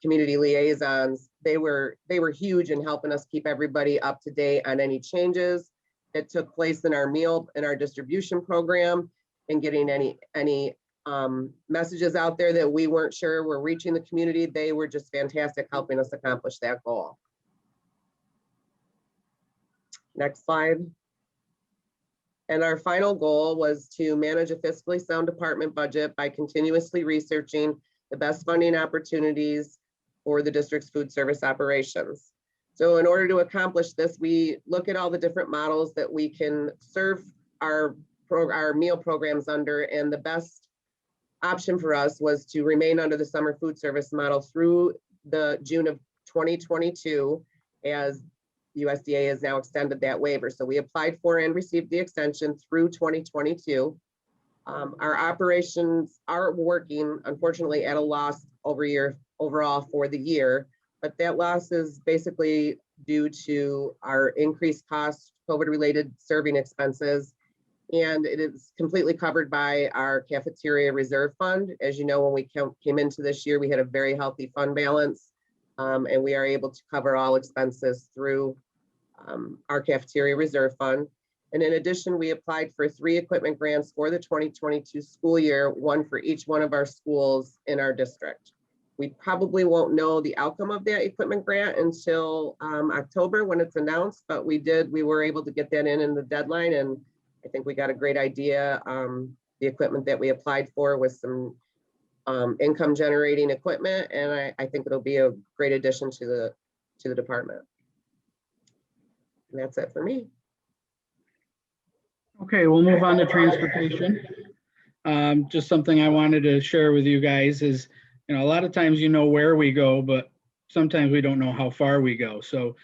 community liaisons. They were huge in helping us keep everybody up to date on any changes that took place in our meal and our distribution program, and getting any messages out there that we weren't sure were reaching the community. They were just fantastic helping us accomplish that goal. Next slide. And our final goal was to manage a fiscally sound department budget by continuously researching the best funding opportunities for the district's food service operations. So in order to accomplish this, we look at all the different models that we can serve our meal programs under, and the best option for us was to remain under the summer food service model through the June of 2022, as USDA has now extended that waiver. So we applied for and received the extension through 2022. Our operations are working, unfortunately, at a loss overall for the year, but that loss is basically due to our increased costs, COVID-related serving expenses, and it is completely covered by our cafeteria reserve fund. As you know, when we came into this year, we had a very healthy fund balance, and we are able to cover all expenses through our cafeteria reserve fund. And in addition, we applied for 3 equipment grants for the 2022 school year, 1 for each one of our schools in our district. We probably won't know the outcome of that equipment grant until October when it's announced, but we were able to get that in the deadline, and I think we got a great idea. The equipment that we applied for was some income generating equipment, and I think it'll be a great addition to the department. And that's it for me. Okay, we'll move on to transportation. Just something I wanted to share with you guys is, a lot of times where we go, but sometimes we don't know how far we go. So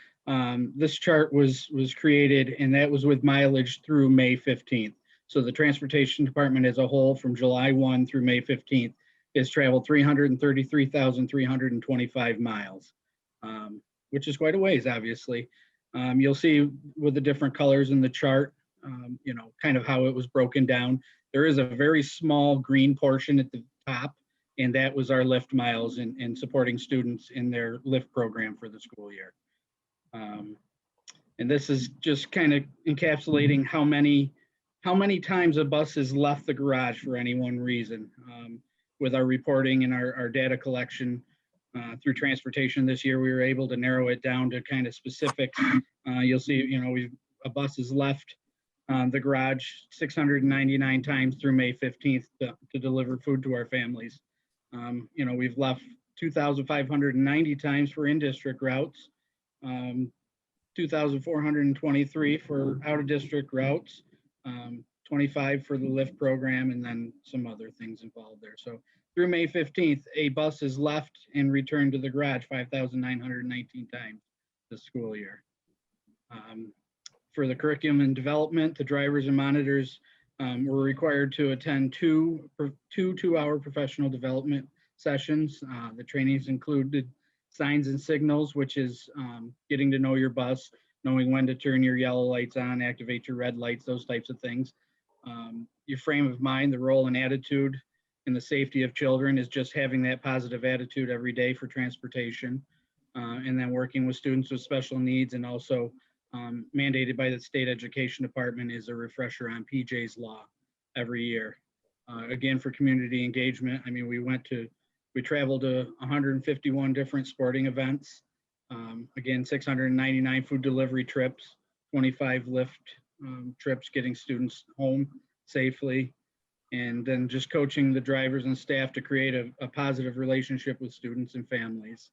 this chart was created, and that was with mileage through May 15th. So the transportation department as a whole from July 1 through May 15th has traveled 333,325 miles, which is quite a ways, obviously. You'll see with the different colors in the chart, kind of how it was broken down. There is a very small green portion at the top, and that was our lift miles in supporting students in their lift program for the school year. And this is just kind of encapsulating how many times a bus has left the garage for any one reason. With our reporting and our data collection through transportation this year, we were able to narrow it down to kind of specifics. You'll see, a bus has left the garage 699 times through May 15th to deliver food to our families. We've left 2,590 times for in-district routes, 2,423 for out-of-district routes, 25 for the lift program, and then some other things involved there. So through May 15th, a bus is left and returned to the garage 5,919 times this school year. For the curriculum and development, the drivers and monitors were required to attend two 2-hour professional development sessions. The trainings included signs and signals, which is getting to know your bus, knowing when to turn your yellow lights on, activate your red lights, those types of things. Your frame of mind, the role and attitude in the safety of children is just having that positive attitude every day for transportation. And then working with students with special needs, and also mandated by the state education department is a refresher on PJ's law every year. Again, for community engagement, I mean, we traveled to 151 different sporting events. Again, 699 food delivery trips, 25 lift trips, getting students home safely, and then just coaching the drivers and staff to create a positive relationship with students and families.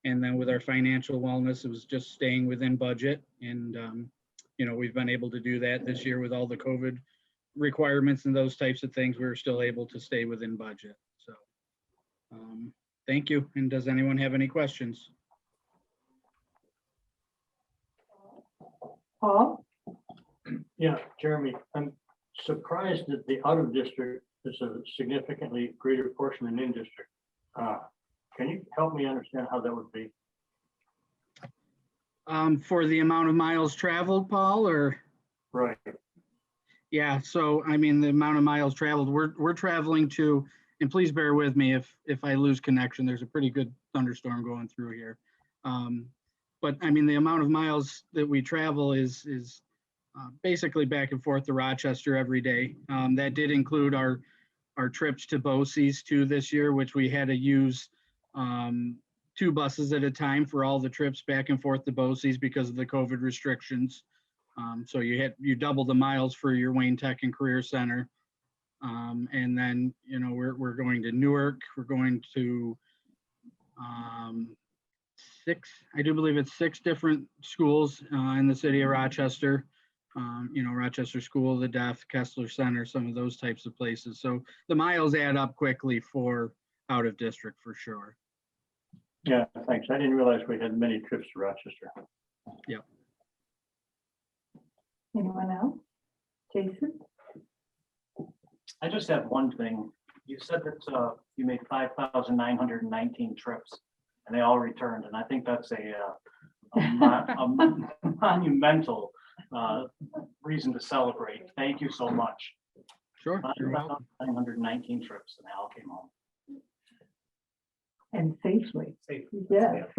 And then with our financial wellness, it was just staying within budget. And, we've been able to do that this year with all the COVID requirements and those types of things. We were still able to stay within budget. So thank you. And does anyone have any questions? Paul? Yeah, Jeremy, I'm surprised that the out of district is a significantly greater portion than in district. Can you help me understand how that would be? For the amount of miles traveled, Paul, or? Right. Yeah, so I mean, the amount of miles traveled, we're traveling to, and please bear with me if I lose connection, there's a pretty good thunderstorm going through here. But I mean, the amount of miles that we travel is basically back and forth to Rochester every day. That did include our trips to BOCES too this year, which we had to use 2 buses at a time for all the trips back and forth to BOCES because of the COVID restrictions. So you double the miles for your Wayne Tech and Career Center. And then, we're going to Newark, we're going to I do believe it's 6 different schools in the city of Rochester. Rochester School of the Deaf, Kessler Center, some of those types of places. So the miles add up quickly for out of district for sure. Yeah, thanks. I didn't realize we had many trips to Rochester. Anyone else? Jason? I just have one thing. You said that you made 5,919 trips and they all returned. And I think that's a monumental reason to celebrate. Thank you so much. Sure. You're welcome. 919 trips and they all came home. And safely. Safely. Yes.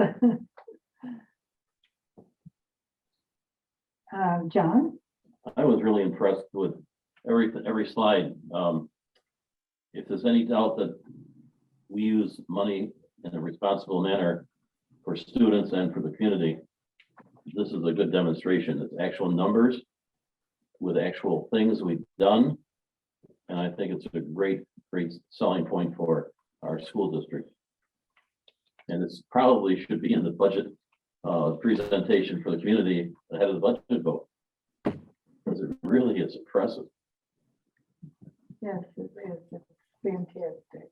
John? I was really impressed with every slide. If there's any doubt that we use money in a responsible manner for students and for the community, this is a good demonstration. It's actual numbers with actual things we've done. And I think it's a great selling point for our school district. And it's probably should be in the budget presentation for the community ahead of the budget vote. Because it really is impressive. Yes, it is. It's fantastic.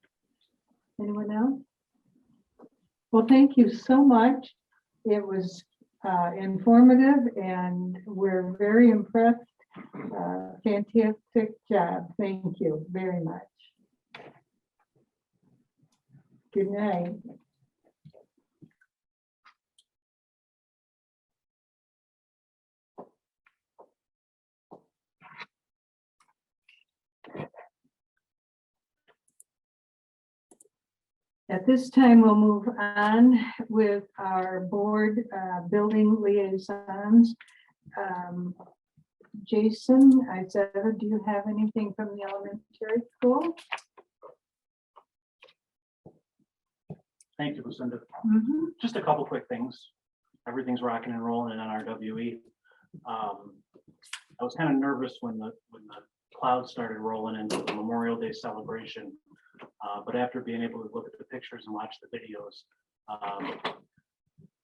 Anyone else? Well, thank you so much. It was informative and we're very impressed. Fantastic job. Thank you very much. Good night. At this time, we'll move on with our board building liaisons. Jason, do you have anything from the elementary school? Thank you, Lucinda. Mhm. Just a couple quick things. Everything's rocking and rolling in NRWE. I was kind of nervous when the clouds started rolling into the Memorial Day celebration. But after being able to look at the pictures and watch the videos,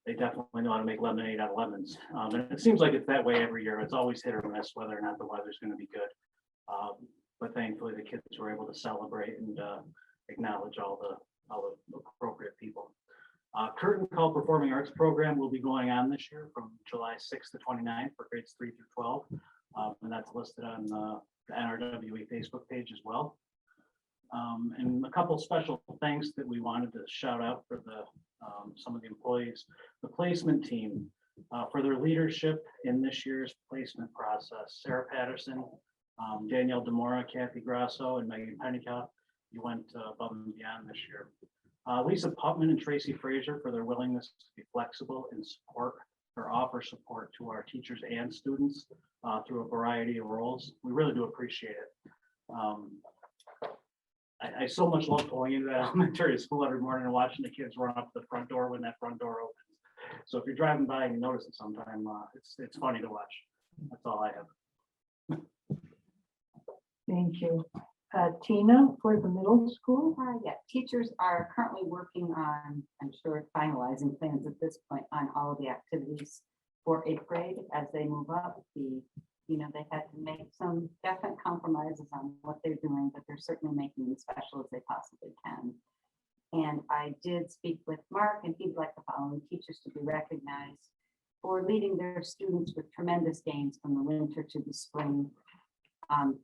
they definitely know how to make lemonade out of lemons. And it seems like it's that way every year. It's always hit or miss whether or not the weather's going to be good. But thankfully the kids were able to celebrate and acknowledge all the appropriate people. Curtain Call Performing Arts Program will be going on this year from July 6th to 29th for grades 3 through 12. And that's listed on the NRWE Facebook page as well. And a couple special thanks that we wanted to shout out for some of the employees, the placement team for their leadership in this year's placement process. Sarah Patterson, Danielle Demora, Kathy Grasso, and Megan Pennicott, you went above and beyond this year. Lisa Putman and Tracy Frazier for their willingness to be flexible and support or offer support to our teachers and students through a variety of roles. We really do appreciate it. I so much love going into that elementary school every morning and watching the kids run up the front door when that front door opens. So if you're driving by and you notice it sometime, it's funny to watch. That's all I have. Thank you. Tina, for the middle school? Yeah, teachers are currently working on, I'm sure, finalizing plans at this point on all of the activities for 8th grade as they move up. They had to make some definite compromises on what they're doing, but they're certainly making them as special as they possibly can. And I did speak with Mark, and he'd like the following teachers to be recognized for leading their students with tremendous gains from the winter to the spring,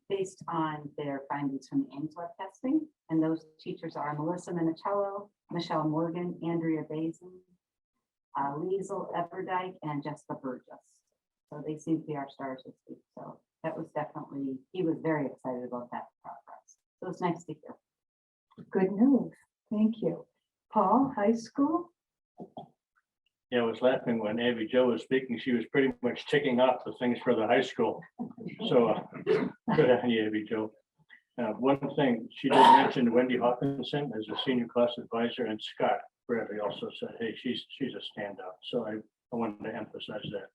based on their findings from the Ames web testing. And those teachers are Melissa Minicello, Michelle Morgan, Andrea Bazin, Liesel Everdike, and Jessica Burgess. So they seem to be our stars this week. So that was definitely, he was very excited about that progress. So it's nice to hear. Good news. Thank you. Paul, high school? Yeah, I was laughing when Abby Jo was speaking. She was pretty much ticking off the things for the high school. So good on you, Abby Jo. One thing, she did mention Wendy Hawkinson as a senior class advisor, and Scott Bradley also said, hey, she's a standout. So I wanted to emphasize that.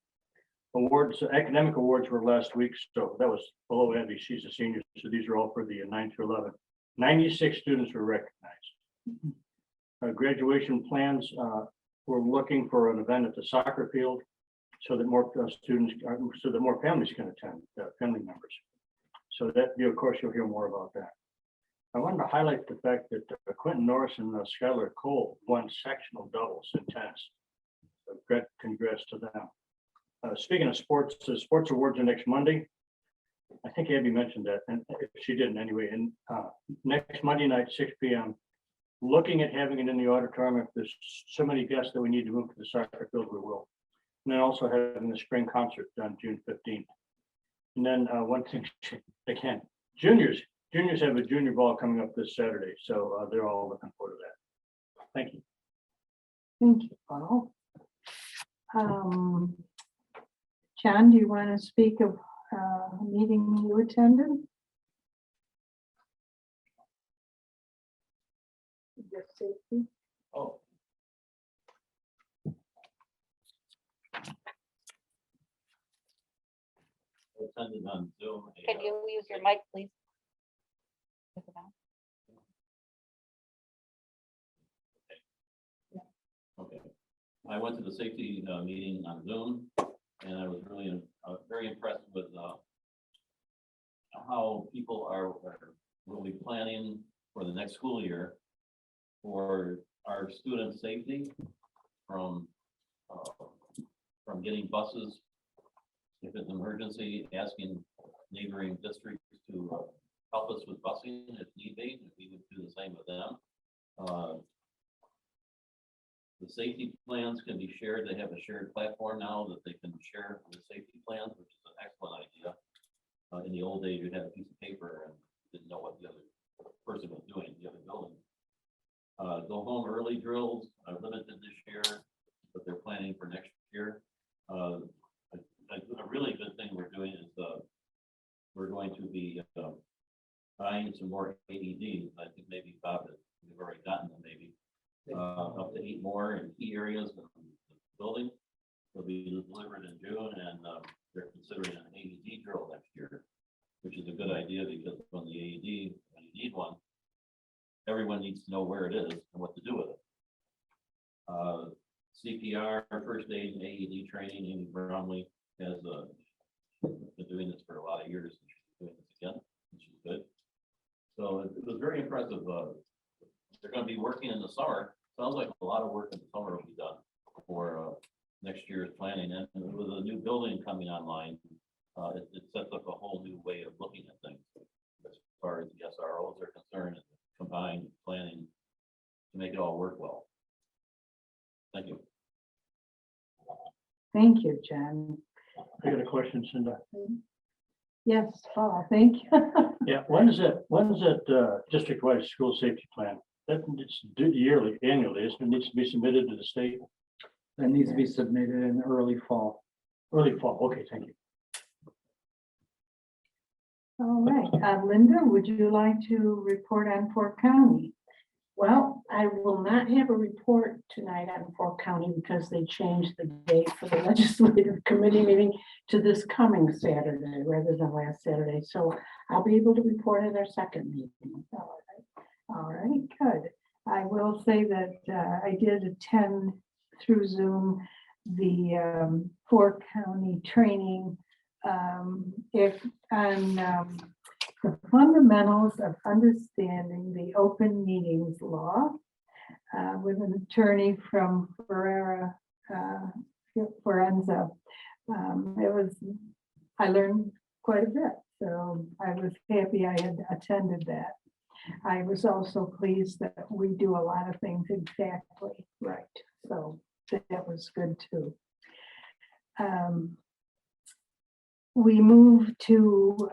Awards, academic awards were last week, so that was below Abby. She's a senior, so these are all for the 9 through 11. 96 students were recognized. Graduation plans, we're looking for an event at the soccer field so that more students, so that more families can attend, family members. So that, of course, you'll hear more about that. I wanted to highlight the fact that Quentin Norris and Skylar Cole won sectional doubles in tennis. So congrats to them. Speaking of sports, the sports awards are next Monday. I think Abby mentioned that, and if she didn't anyway, and next Monday night, 6 p.m. Looking at having it in the auditorium. If there's so many guests that we need to move to the soccer field, we will. And then also having the spring concert on June 15th. And then one thing, again, juniors have a junior ball coming up this Saturday, so they're all looking forward to that. Thank you. Thank you, Paul. John, do you want to speak of a meeting you attended? Just safety. Oh. Attended on Zoom. Can you use your mic, please? Okay. I went to the safety meeting on Zoom, and I was really very impressed with how people are really planning for the next school year for our student safety from getting buses if it's an emergency, asking neighboring districts to help us with busing if need be. We would do the same with them. The safety plans can be shared. They have a shared platform now that they can share the safety plans, which is an excellent idea. In the old days, you'd have a piece of paper and didn't know what the other person was doing in the other building. Go home early drills are limited this year, but they're planning for next year. A really good thing we're doing is we're going to be buying some more AEDs. I think maybe Bob, we've already gotten them maybe. Up to 8 more in key areas of the building. They'll be delivered in June, and they're considering an AED drill next year, which is a good idea because when the AED, when you need one, everyone needs to know where it is and what to do with it. CPR, first aid, and AED training. Amy Brownlee has been doing this for a lot of years, and she's doing this again, which is good. So it was very impressive. They're going to be working in the summer. Sounds like a lot of work in the summer will be done for next year's planning. And with a new building coming online, it sets up a whole new way of looking at things as far as the SROs are concerned, and combined planning to make it all work well. Thank you. Thank you, John. I got a question, Cinda. Yes, Paul, thank you. Yeah, when is that district-wide school safety plan? That it's due yearly, annually, it needs to be submitted to the state. That needs to be submitted in early fall. Early fall, okay, thank you. All right, Linda, would you like to report on Fort County? Well, I will not have a report tonight on Fort County because they changed the date for the legislative committee meeting to this coming Saturday rather than last Saturday. So I'll be able to report at our second meeting. All right, good. I will say that I did attend through Zoom the Fort County training on the fundamentals of understanding the open meetings law with an attorney from Forenza. I learned quite a bit, so I was happy I had attended that. I was also pleased that we do a lot of things exactly right, so that was good too. We move to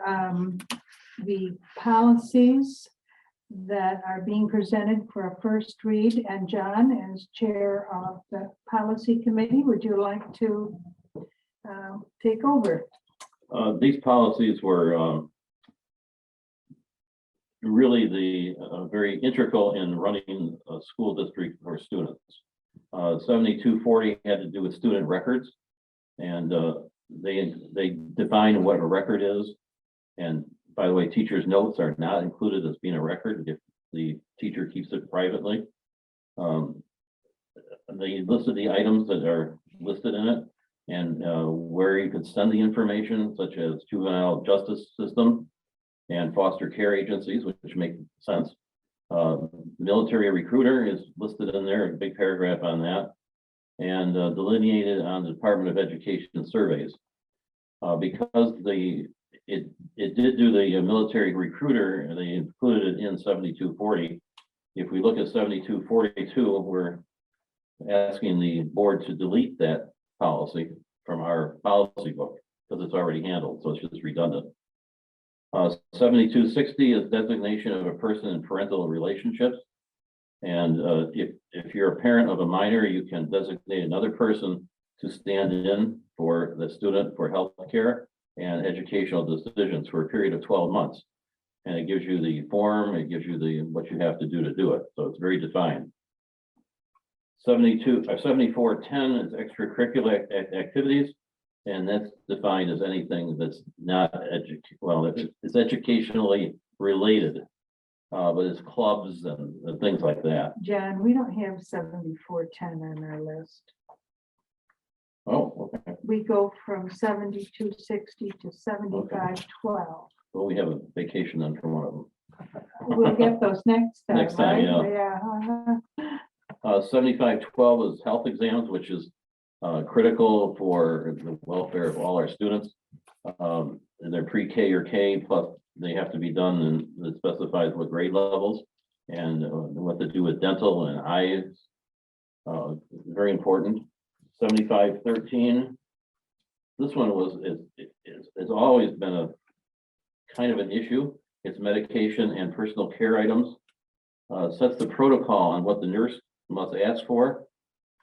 the policies that are being presented for a first read, and John, as chair of the policy committee, would you like to take over? These policies were really the very integral in running a school district for students. 7240 had to do with student records, and they define what a record is. And by the way, teachers' notes are not included as being a record if the teacher keeps it privately. They listed the items that are listed in it and where you could send the information, such as juvenile justice system and foster care agencies, which make sense. Military recruiter is listed in there, a big paragraph on that, and delineated on the Department of Education surveys. Because it did do the military recruiter, and they included it in 7240. If we look at 7242, we're asking the board to delete that policy from our policy book because it's already handled, so it's just redundant. 7260 is designation of a person in parental relationships. And if you're a parent of a minor, you can designate another person to stand in for the student for health care and educational decisions for a period of 12 months. And it gives you the form, it gives you what you have to do it. So it's very defined. 7410 is extracurricular activities. And that's defined as anything that's not it's educationally related, but it's clubs and things like that. John, we don't have 7410 on our list. Oh, okay. We go from 7260 to 7512. Well, we have a vacation then from one of them. We'll get those next time. Next time, right? Yeah. 7512 is health exams, which is critical for the welfare of all our students. They're pre-K or K, plus they have to be done, and it specifies what grade levels and what to do with dental and eyes. Very important. 7513. This one has always been a kind of an issue. It's medication and personal care items. Sets the protocol on what the nurse must ask for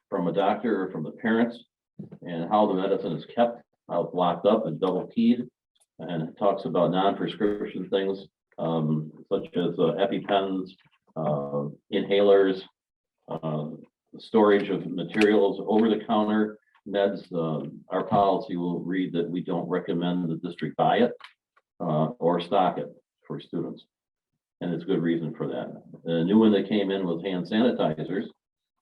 from a doctor or from the parents, and how the medicine is kept, how it's locked up and double keyed. And it talks about non-prescription things, such as EpiPens, inhalers, storage of materials, over-the-counter meds. Our policy will read that we don't recommend the district buy it or stock it for students. And it's good reason for that. The new one that came in was hand sanitizers.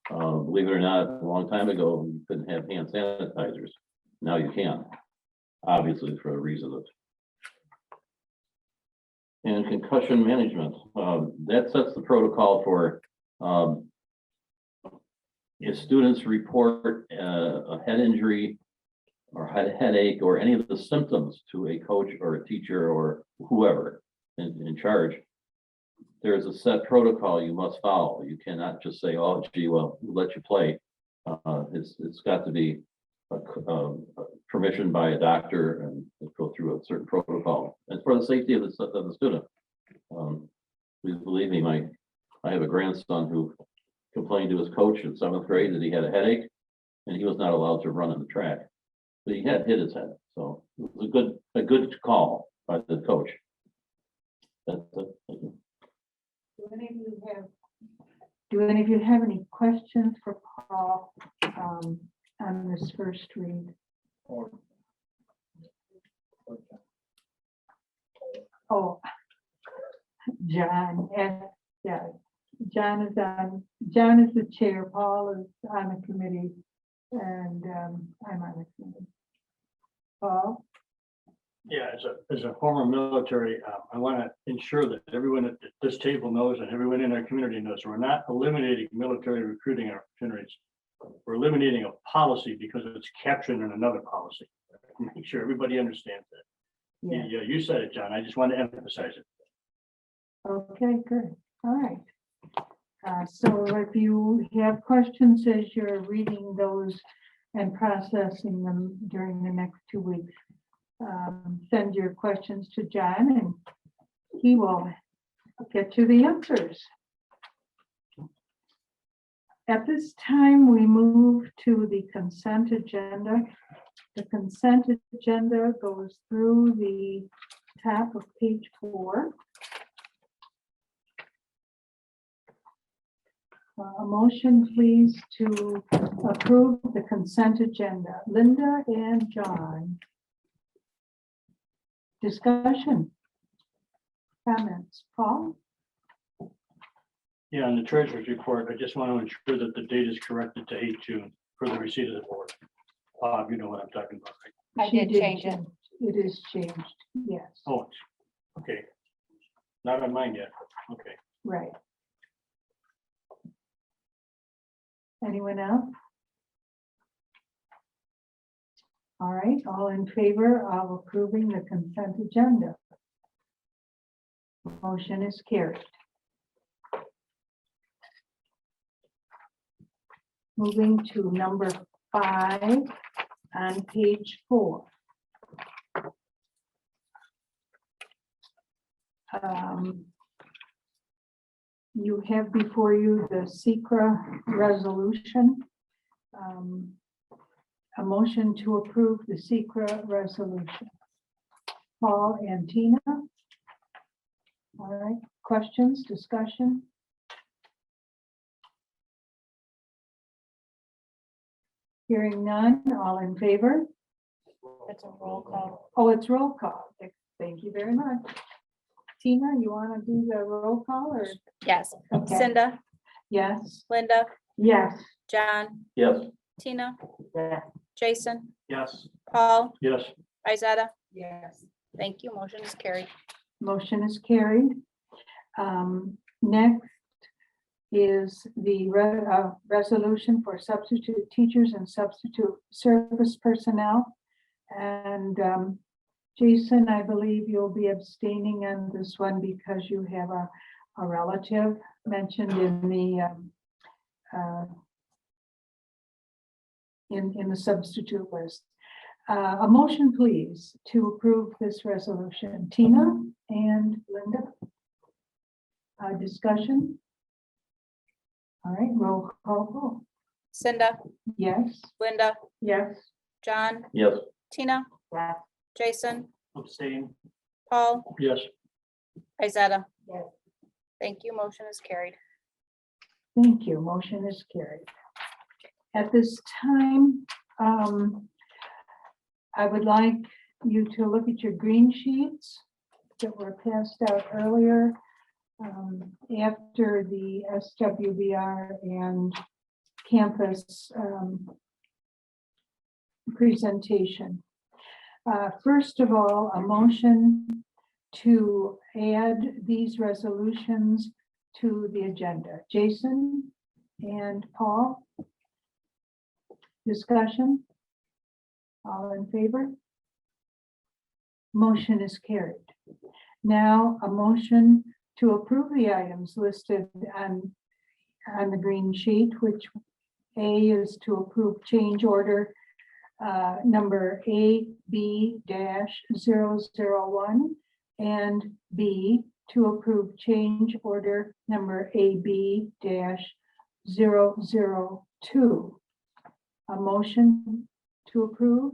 Believe it or not, a long time ago, you couldn't have hand sanitizers. Now you can, obviously for a reason. And concussion management, that sets the protocol for if students report a head injury or headache or any of the symptoms to a coach or a teacher or whoever in charge, there's a set protocol you must follow. You cannot just say, oh, gee, well, we'll let you play. It's got to be permission by a doctor and go through a certain protocol. And for the safety of the student. Please believe me, I have a grandson who complained to his coach in 7th grade that he had a headache and he was not allowed to run on the track. But he had hit his head. So it was a good call by the coach. That's it. Thank you. Do any of you have any questions for Paul on this first read? Oh, John, yeah, John is the chair, Paul is on the committee, and I'm on the committee. Paul? Yeah, as a former military, I want to ensure that everyone at this table knows and everyone in our community knows we're not eliminating military recruiting opportunities. We're eliminating a policy because it's captured in another policy. Make sure everybody understands that. Yeah, you said it, John. I just want to emphasize it. Okay, good. All right. So if you have questions as you're reading those and processing them during the next 2 weeks, send your questions to John and he will get you the answers. At this time, we move to the consent agenda. The consent agenda goes through the top of page 4. A motion, please, to approve the consent agenda. Linda and John, Discussion? Comments? Paul? Yeah, on the treasurer's report, I just want to ensure that the date is corrected to 8 June for the receipt of the board. Bob, you know what I'm talking about, right? I She did change it. It is changed, yes, Oh, okay. Not on mine yet. Okay. right. Anyone else? All right, all in favor of approving the consent agenda? Motion is carried. Moving to number 5 on page 4. You have before you the SECRA resolution. A motion to approve the SECRA resolution. Paul and Tina. All right, questions, discussion? Hearing none, all in favor? It's a roll call. Oh, it's roll call. Thank you very much. Tina, you want to do the roll call or? Yes. Okay. Cinda, Yes. Linda, Yes. John, Yes. Tina, Yeah. Jason, Yes. Paul, Yes. Izetta. Yes. Thank you. Motion is carried. Motion is carried. Next is the resolution for substitute teachers and substitute service personnel. And Jason, I believe you'll be abstaining on this one because you have a relative mentioned in the in the substitute list. A motion, please, to approve this resolution. Tina and Linda. Discussion? All right, roll call vote. Cinda, Yes. Linda, Yes. John, Yes. Tina, Yeah. Jason, Abstain. Paul, Yes. Izetta. Yes. Thank you. Motion is carried. Thank you. Motion is carried. At this time, I would like you to look at your green sheets that were passed out earlier after the SWBR and campus presentation. First of all, a motion to add these resolutions to the agenda. Jason and Paul. Discussion? All in favor? Motion is carried. Now a motion to approve the items listed on the green sheet, which A is to approve change order number AB-001 and B to approve change order number AB-002. A motion to approve.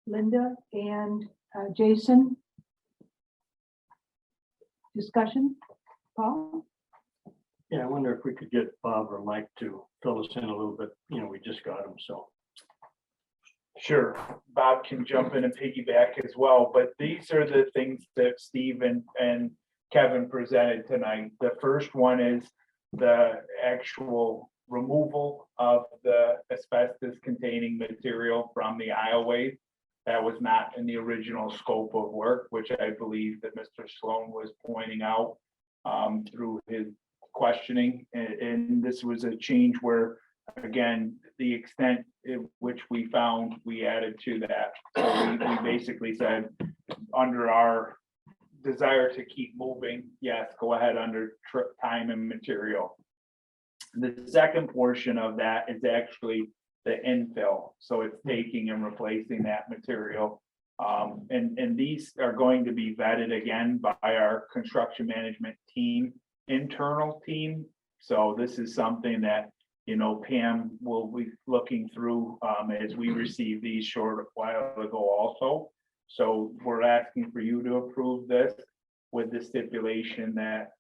Linda and Jason. Discussion? Paul? Yeah, I wonder if we could get Bob or Mike to fill us in a little bit. You know, we just got them, so. Sure, Bob can jump in and piggyback as well, but these are the things that Steve and Kevin presented tonight. The first one is the actual removal of the asbestos containing material from the aisleways. That was not in the original scope of work, which I believe that Mr. Sloan was pointing out through his questioning. And this was a change where, again, the extent in which we found, we added to that. So we basically said, under our desire to keep moving, yes, go ahead under time and material. The second portion of that is actually the infill. So it's taking and replacing that material. And these are going to be vetted again by our construction management team, internal team. So this is something that, you know, Pam will be looking through as we receive these short while ago also. So we're asking for you to approve this with the stipulation that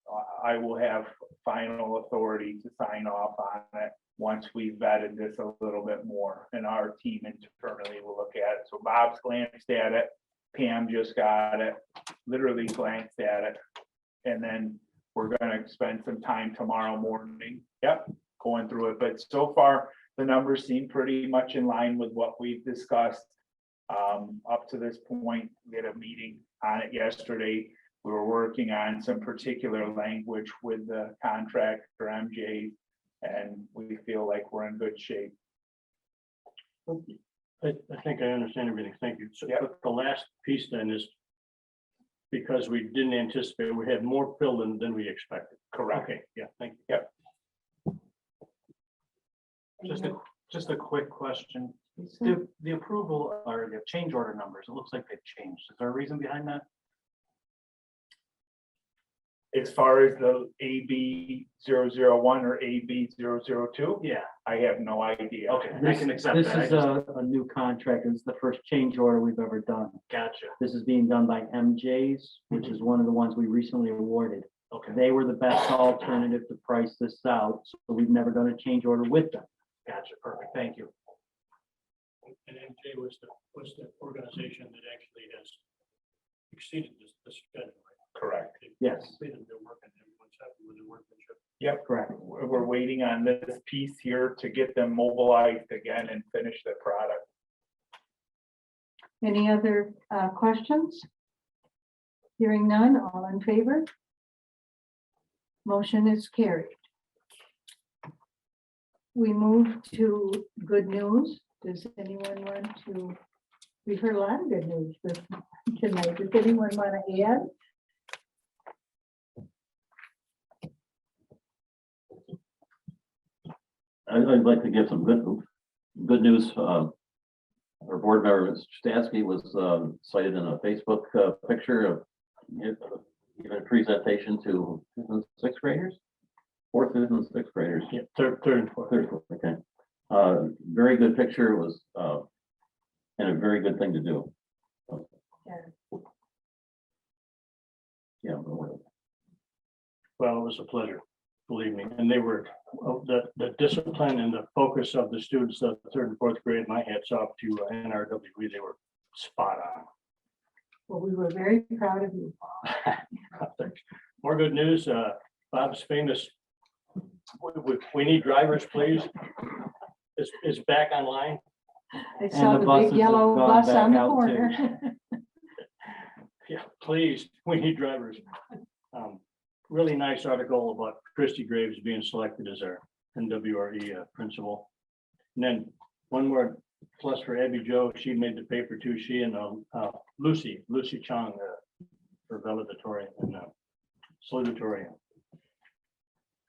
I will have final authority to sign off on it once we've vetted this a little bit more, and our team internally will look at it. So Bob's glanced at it. Pam just got it, literally glanced at it. And then we're gonna spend some time tomorrow morning, yep, going through it. But so far, the numbers seem pretty much in line with what we've discussed. Up to this point, we had a meeting on it yesterday. We were working on some particular language with the contractor MJ, and we feel like we're in good shape. I think I understand everything. Thank you. So Yep. but the last piece then is because we didn't anticipate, we had more fill than we expected. Correct. Okay, yeah, thank you. Yep. Just a quick question. The approval or the change order numbers, it looks like they've changed. Is there a reason behind that? As far as the AB 001 or AB 002, Yeah. I have no idea. Okay, I can accept This that. I is just- a new contract. It's the first change order we've ever done. Gotcha. This is being done by MJ's, which is one of the ones we recently awarded. Okay, They were the best alternative to price this out, so we've never done a change order with them. gotcha. Perfect. Thank you. And MJ was the organization that actually has exceeded the schedule. Correct. Yes, Completed their work and everyone's happy with their workmanship. Yep. correct. We're waiting on this piece here to get them mobilized again and finish the product. Any other questions? Hearing none, all in favor? Motion is carried. We move to good news. Does anyone want to? We've heard a lot of good news this tonight. Does anyone want to add? I'd like to give some good news. Our board member, Mr. Statsky, was cited in a Facebook picture of giving a presentation to fifth and sixth graders, fourth, fifth, and sixth graders. Yeah, third and fourth. Third, okay. Very good picture. It was and a very good thing to do. Yeah. Well, it was a pleasure, believe me. And they were, the discipline and the focus of the students, the third and fourth grade, my hats off to NRWE, they were spot on. Well, we were very proud of you, Paul. More good news, Bob's famous, we need drivers, please, is back online. I saw the the buses big have yellow gone bus back on the out, too. corner. Yeah, please, we need drivers. Really nice article about Christy Graves being selected as our NWRE principal. And then one more plus for Abby Jo, she made the paper too, she and Lucy Chong for valedictorian and salutatorian.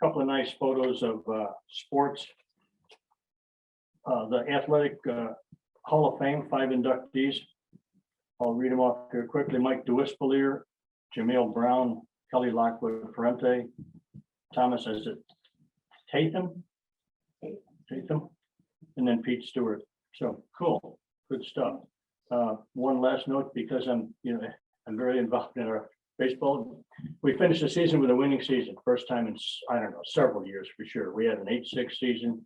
Couple of nice photos of sports. The athletic Hall of Fame, 5 inductees. I'll read them off here quickly. Mike DeWispalier, Jameel Brown, Kelly Lockwood Parente, Thomas, is it Tatham, and then Pete Stewart. So cool, good stuff. One last note, because I'm very involved in our baseball. We finished the season with a winning season, first time in, I don't know, several years for sure. We had an 8-6 season.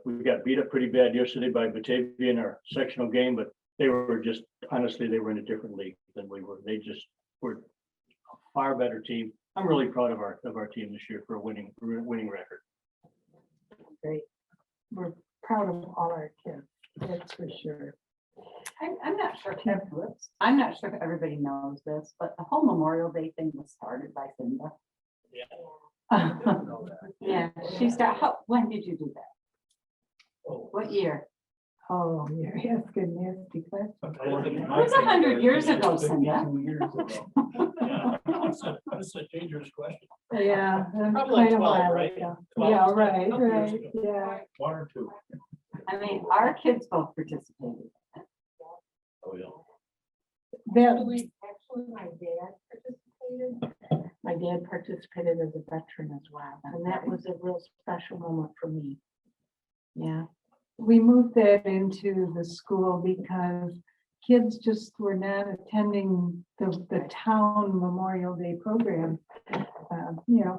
We got beat up pretty bad yesterday by Batavia in our sectional game, but they were just, honestly, they were in a different league than we were. They just were a far better team. I'm really proud of our team this year for a winning record. Great. We're proud of all our kids, that's for sure. I'm not sure, I'm not sure if everybody knows this, but the whole Memorial Day thing was started by Cinda. Yeah, she's got, when did you do that? What year? Oh, you're asking nasty questions. It was 100 years ago, Cinda. That's a dangerous question. Yeah, that's Probably quite a 12, while right? ago. 12, Yeah, 12 right, years right, ago. yeah. 1 or 2. I mean, our kids both participated. Oh, yeah. That, Actually, my dad participated as a veteran as well, and that was a real special moment for me. Yeah. we moved that into the school because kids just were not attending the town Memorial Day program.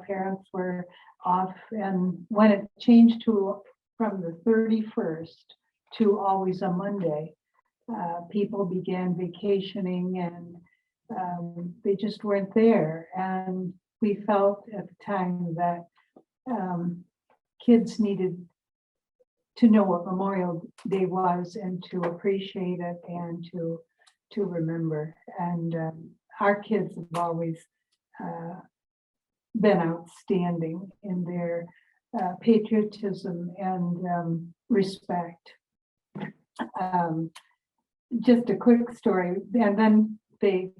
Parents were off, and when it changed from the 31st to always a Monday, people began vacationing and they just weren't there. And we felt at the time that kids needed to know what Memorial Day was and to appreciate it and to remember. And our kids have always been outstanding in their patriotism and respect. Just a quick story, and then it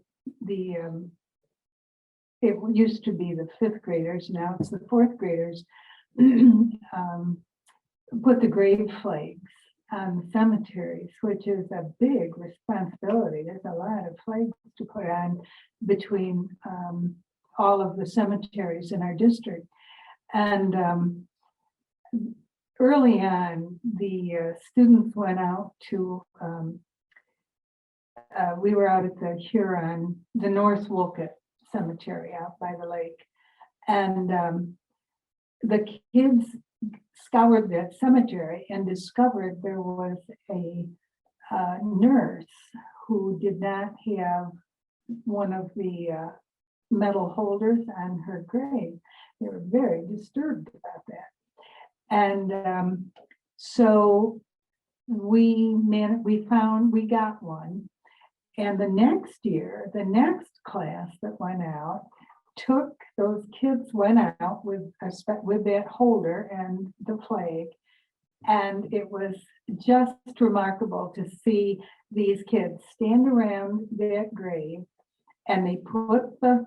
used to be the 5th graders, now it's the 4th graders, put the grave flags on cemeteries, which is a big responsibility. There's a lot of flags to put on between all of the cemeteries in our district. And early on, the students went out to, we were out at the Huron, the Rose-Wolcott cemetery out by the lake. And the kids scoured that cemetery and discovered there was a nurse who did not have one of the metal holders on her grave. They were very disturbed about that. And so we got one. And the next year, the next class that went out, those kids went out with that holder and the flag. And it was just remarkable to see these kids stand around that grave, and they put the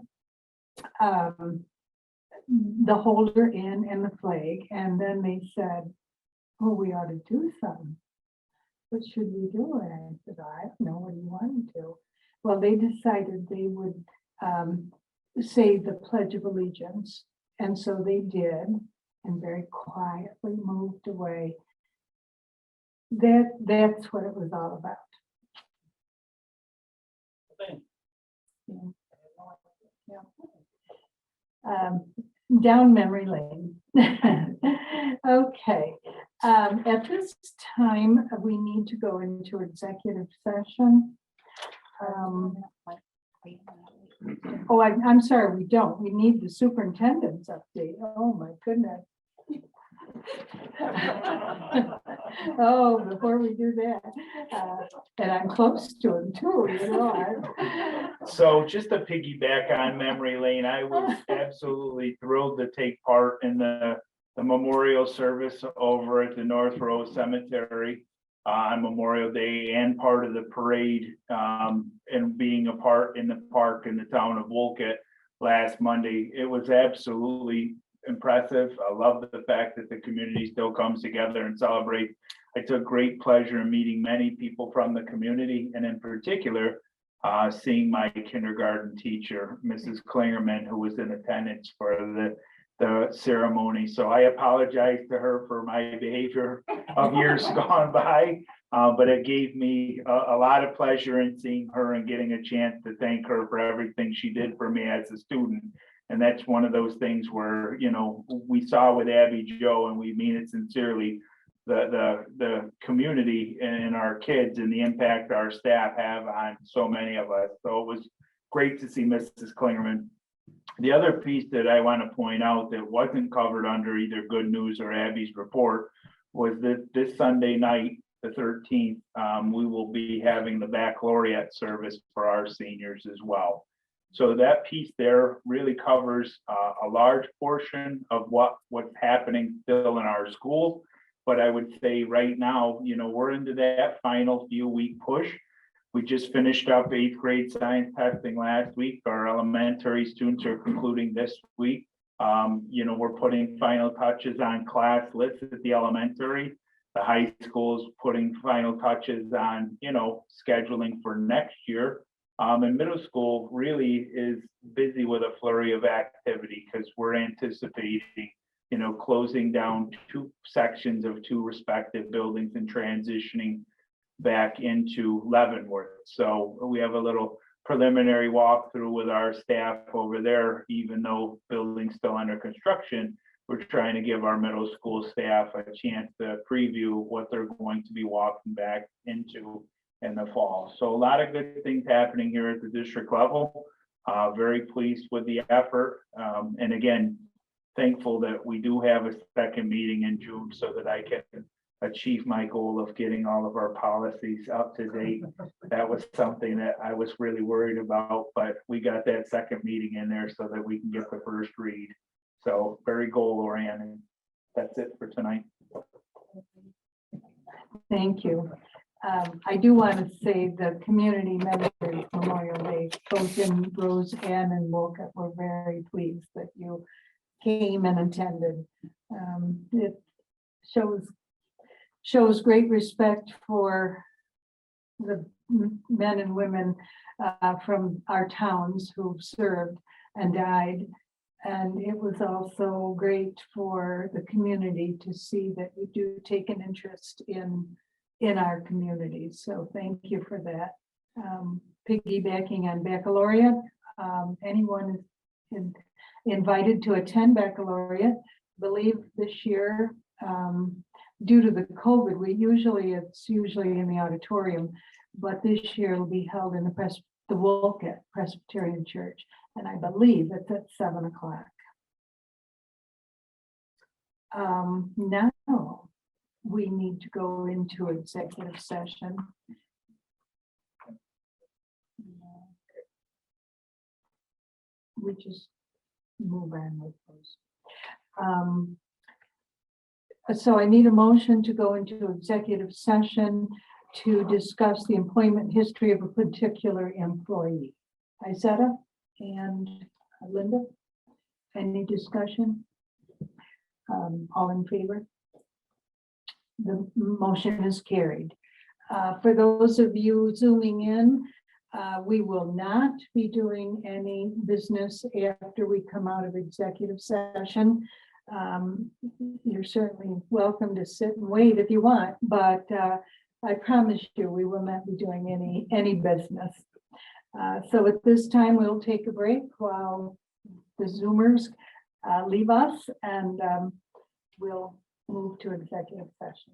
holder in and the flag, and then they said, oh, we ought to do something. What should we do? And I said, I don't know, what do you want to do? Well, they decided they would say the Pledge of Allegiance. And so they did, and very quietly moved away. That's what it was all about. Yeah. Down memory lane. Okay. At this time, we need to go into executive session. Oh, I'm sorry, we don't. We need the superintendent's update. Oh, my goodness. Oh, before we do that, and I'm close to him too, you know. So just to piggyback on memory lane, I was absolutely thrilled to take part in the memorial service over at the North Rose Cemetery on Memorial Day, and part of the parade, and being a part in the park in the town of Wolcott last Monday. It was absolutely impressive. I love the fact that the community still comes together and celebrates. I took great pleasure in meeting many people from the community, and in particular, seeing my kindergarten teacher, Mrs. Klingerman, who was in attendance for the ceremony. So I apologize to her for my behavior of years gone by, but it gave me a lot of pleasure in seeing her and getting a chance to thank her for everything she did for me as a student. And that's one of those things where, you know, we saw with Abby Jo, and we mean it sincerely, the community and our kids and the impact our staff have on so many of us. So it was great to see Mrs. Klingerman. The other piece that I want to point out that wasn't covered under either Good News or Abby's report was that this Sunday night, the 13th, we will be having the baccalaureate service for our seniors as well. So that piece there really covers a large portion of what's happening still in our schools. But I would say right now, you know, we're into that final few week push. We just finished up 8th grade science testing last week. Our elementary students are concluding this week. You know, we're putting final touches on class lists at the elementary. The high school is putting final touches on, you know, scheduling for next year. And middle school really is busy with a flurry of activity because we're anticipating, you know, closing down 2 sections of 2 respective buildings and transitioning back into Leavenworth. So we have a little preliminary walkthrough with our staff over there. Even though building's still under construction, we're trying to give our middle school staff a chance to preview what they're going to be walking back into in the fall. So a lot of good things happening here at the district level. Very pleased with the effort. And again, thankful that we do have a second meeting in June so that I can achieve my goal of getting all of our policies up to date. That was something that I was really worried about, but we got that second meeting in there so that we can get the first read. So very goal oriented. That's it for tonight. Thank you. I do want to say the community members Memorial Day, both in Rose and Wolcott, were very pleased that you came and attended. It shows great respect for the men and women from our towns who've served and died. And it was also great for the community to see that you do take an interest in our community. So thank you for that. Piggybacking on baccalaureate, anyone is invited to attend baccalaureate. I believe this year, due to the COVID, it's usually in the auditorium, but this year it'll be held in the Wolcott Presbyterian Church, and I believe it's at 7 o'clock. Now we need to go into executive session. We just move on with those. So I need a motion to go into executive session to discuss the employment history of a particular employee. Izetta and Linda, any discussion? All in favor? The motion is carried. For those of you zooming in, we will not be doing any business after we come out of executive session. You're certainly welcome to sit and wait if you want, but I promise you we will not be doing any business. So at this time, we'll take a break while the Zoomers leave us, and we'll move to executive session.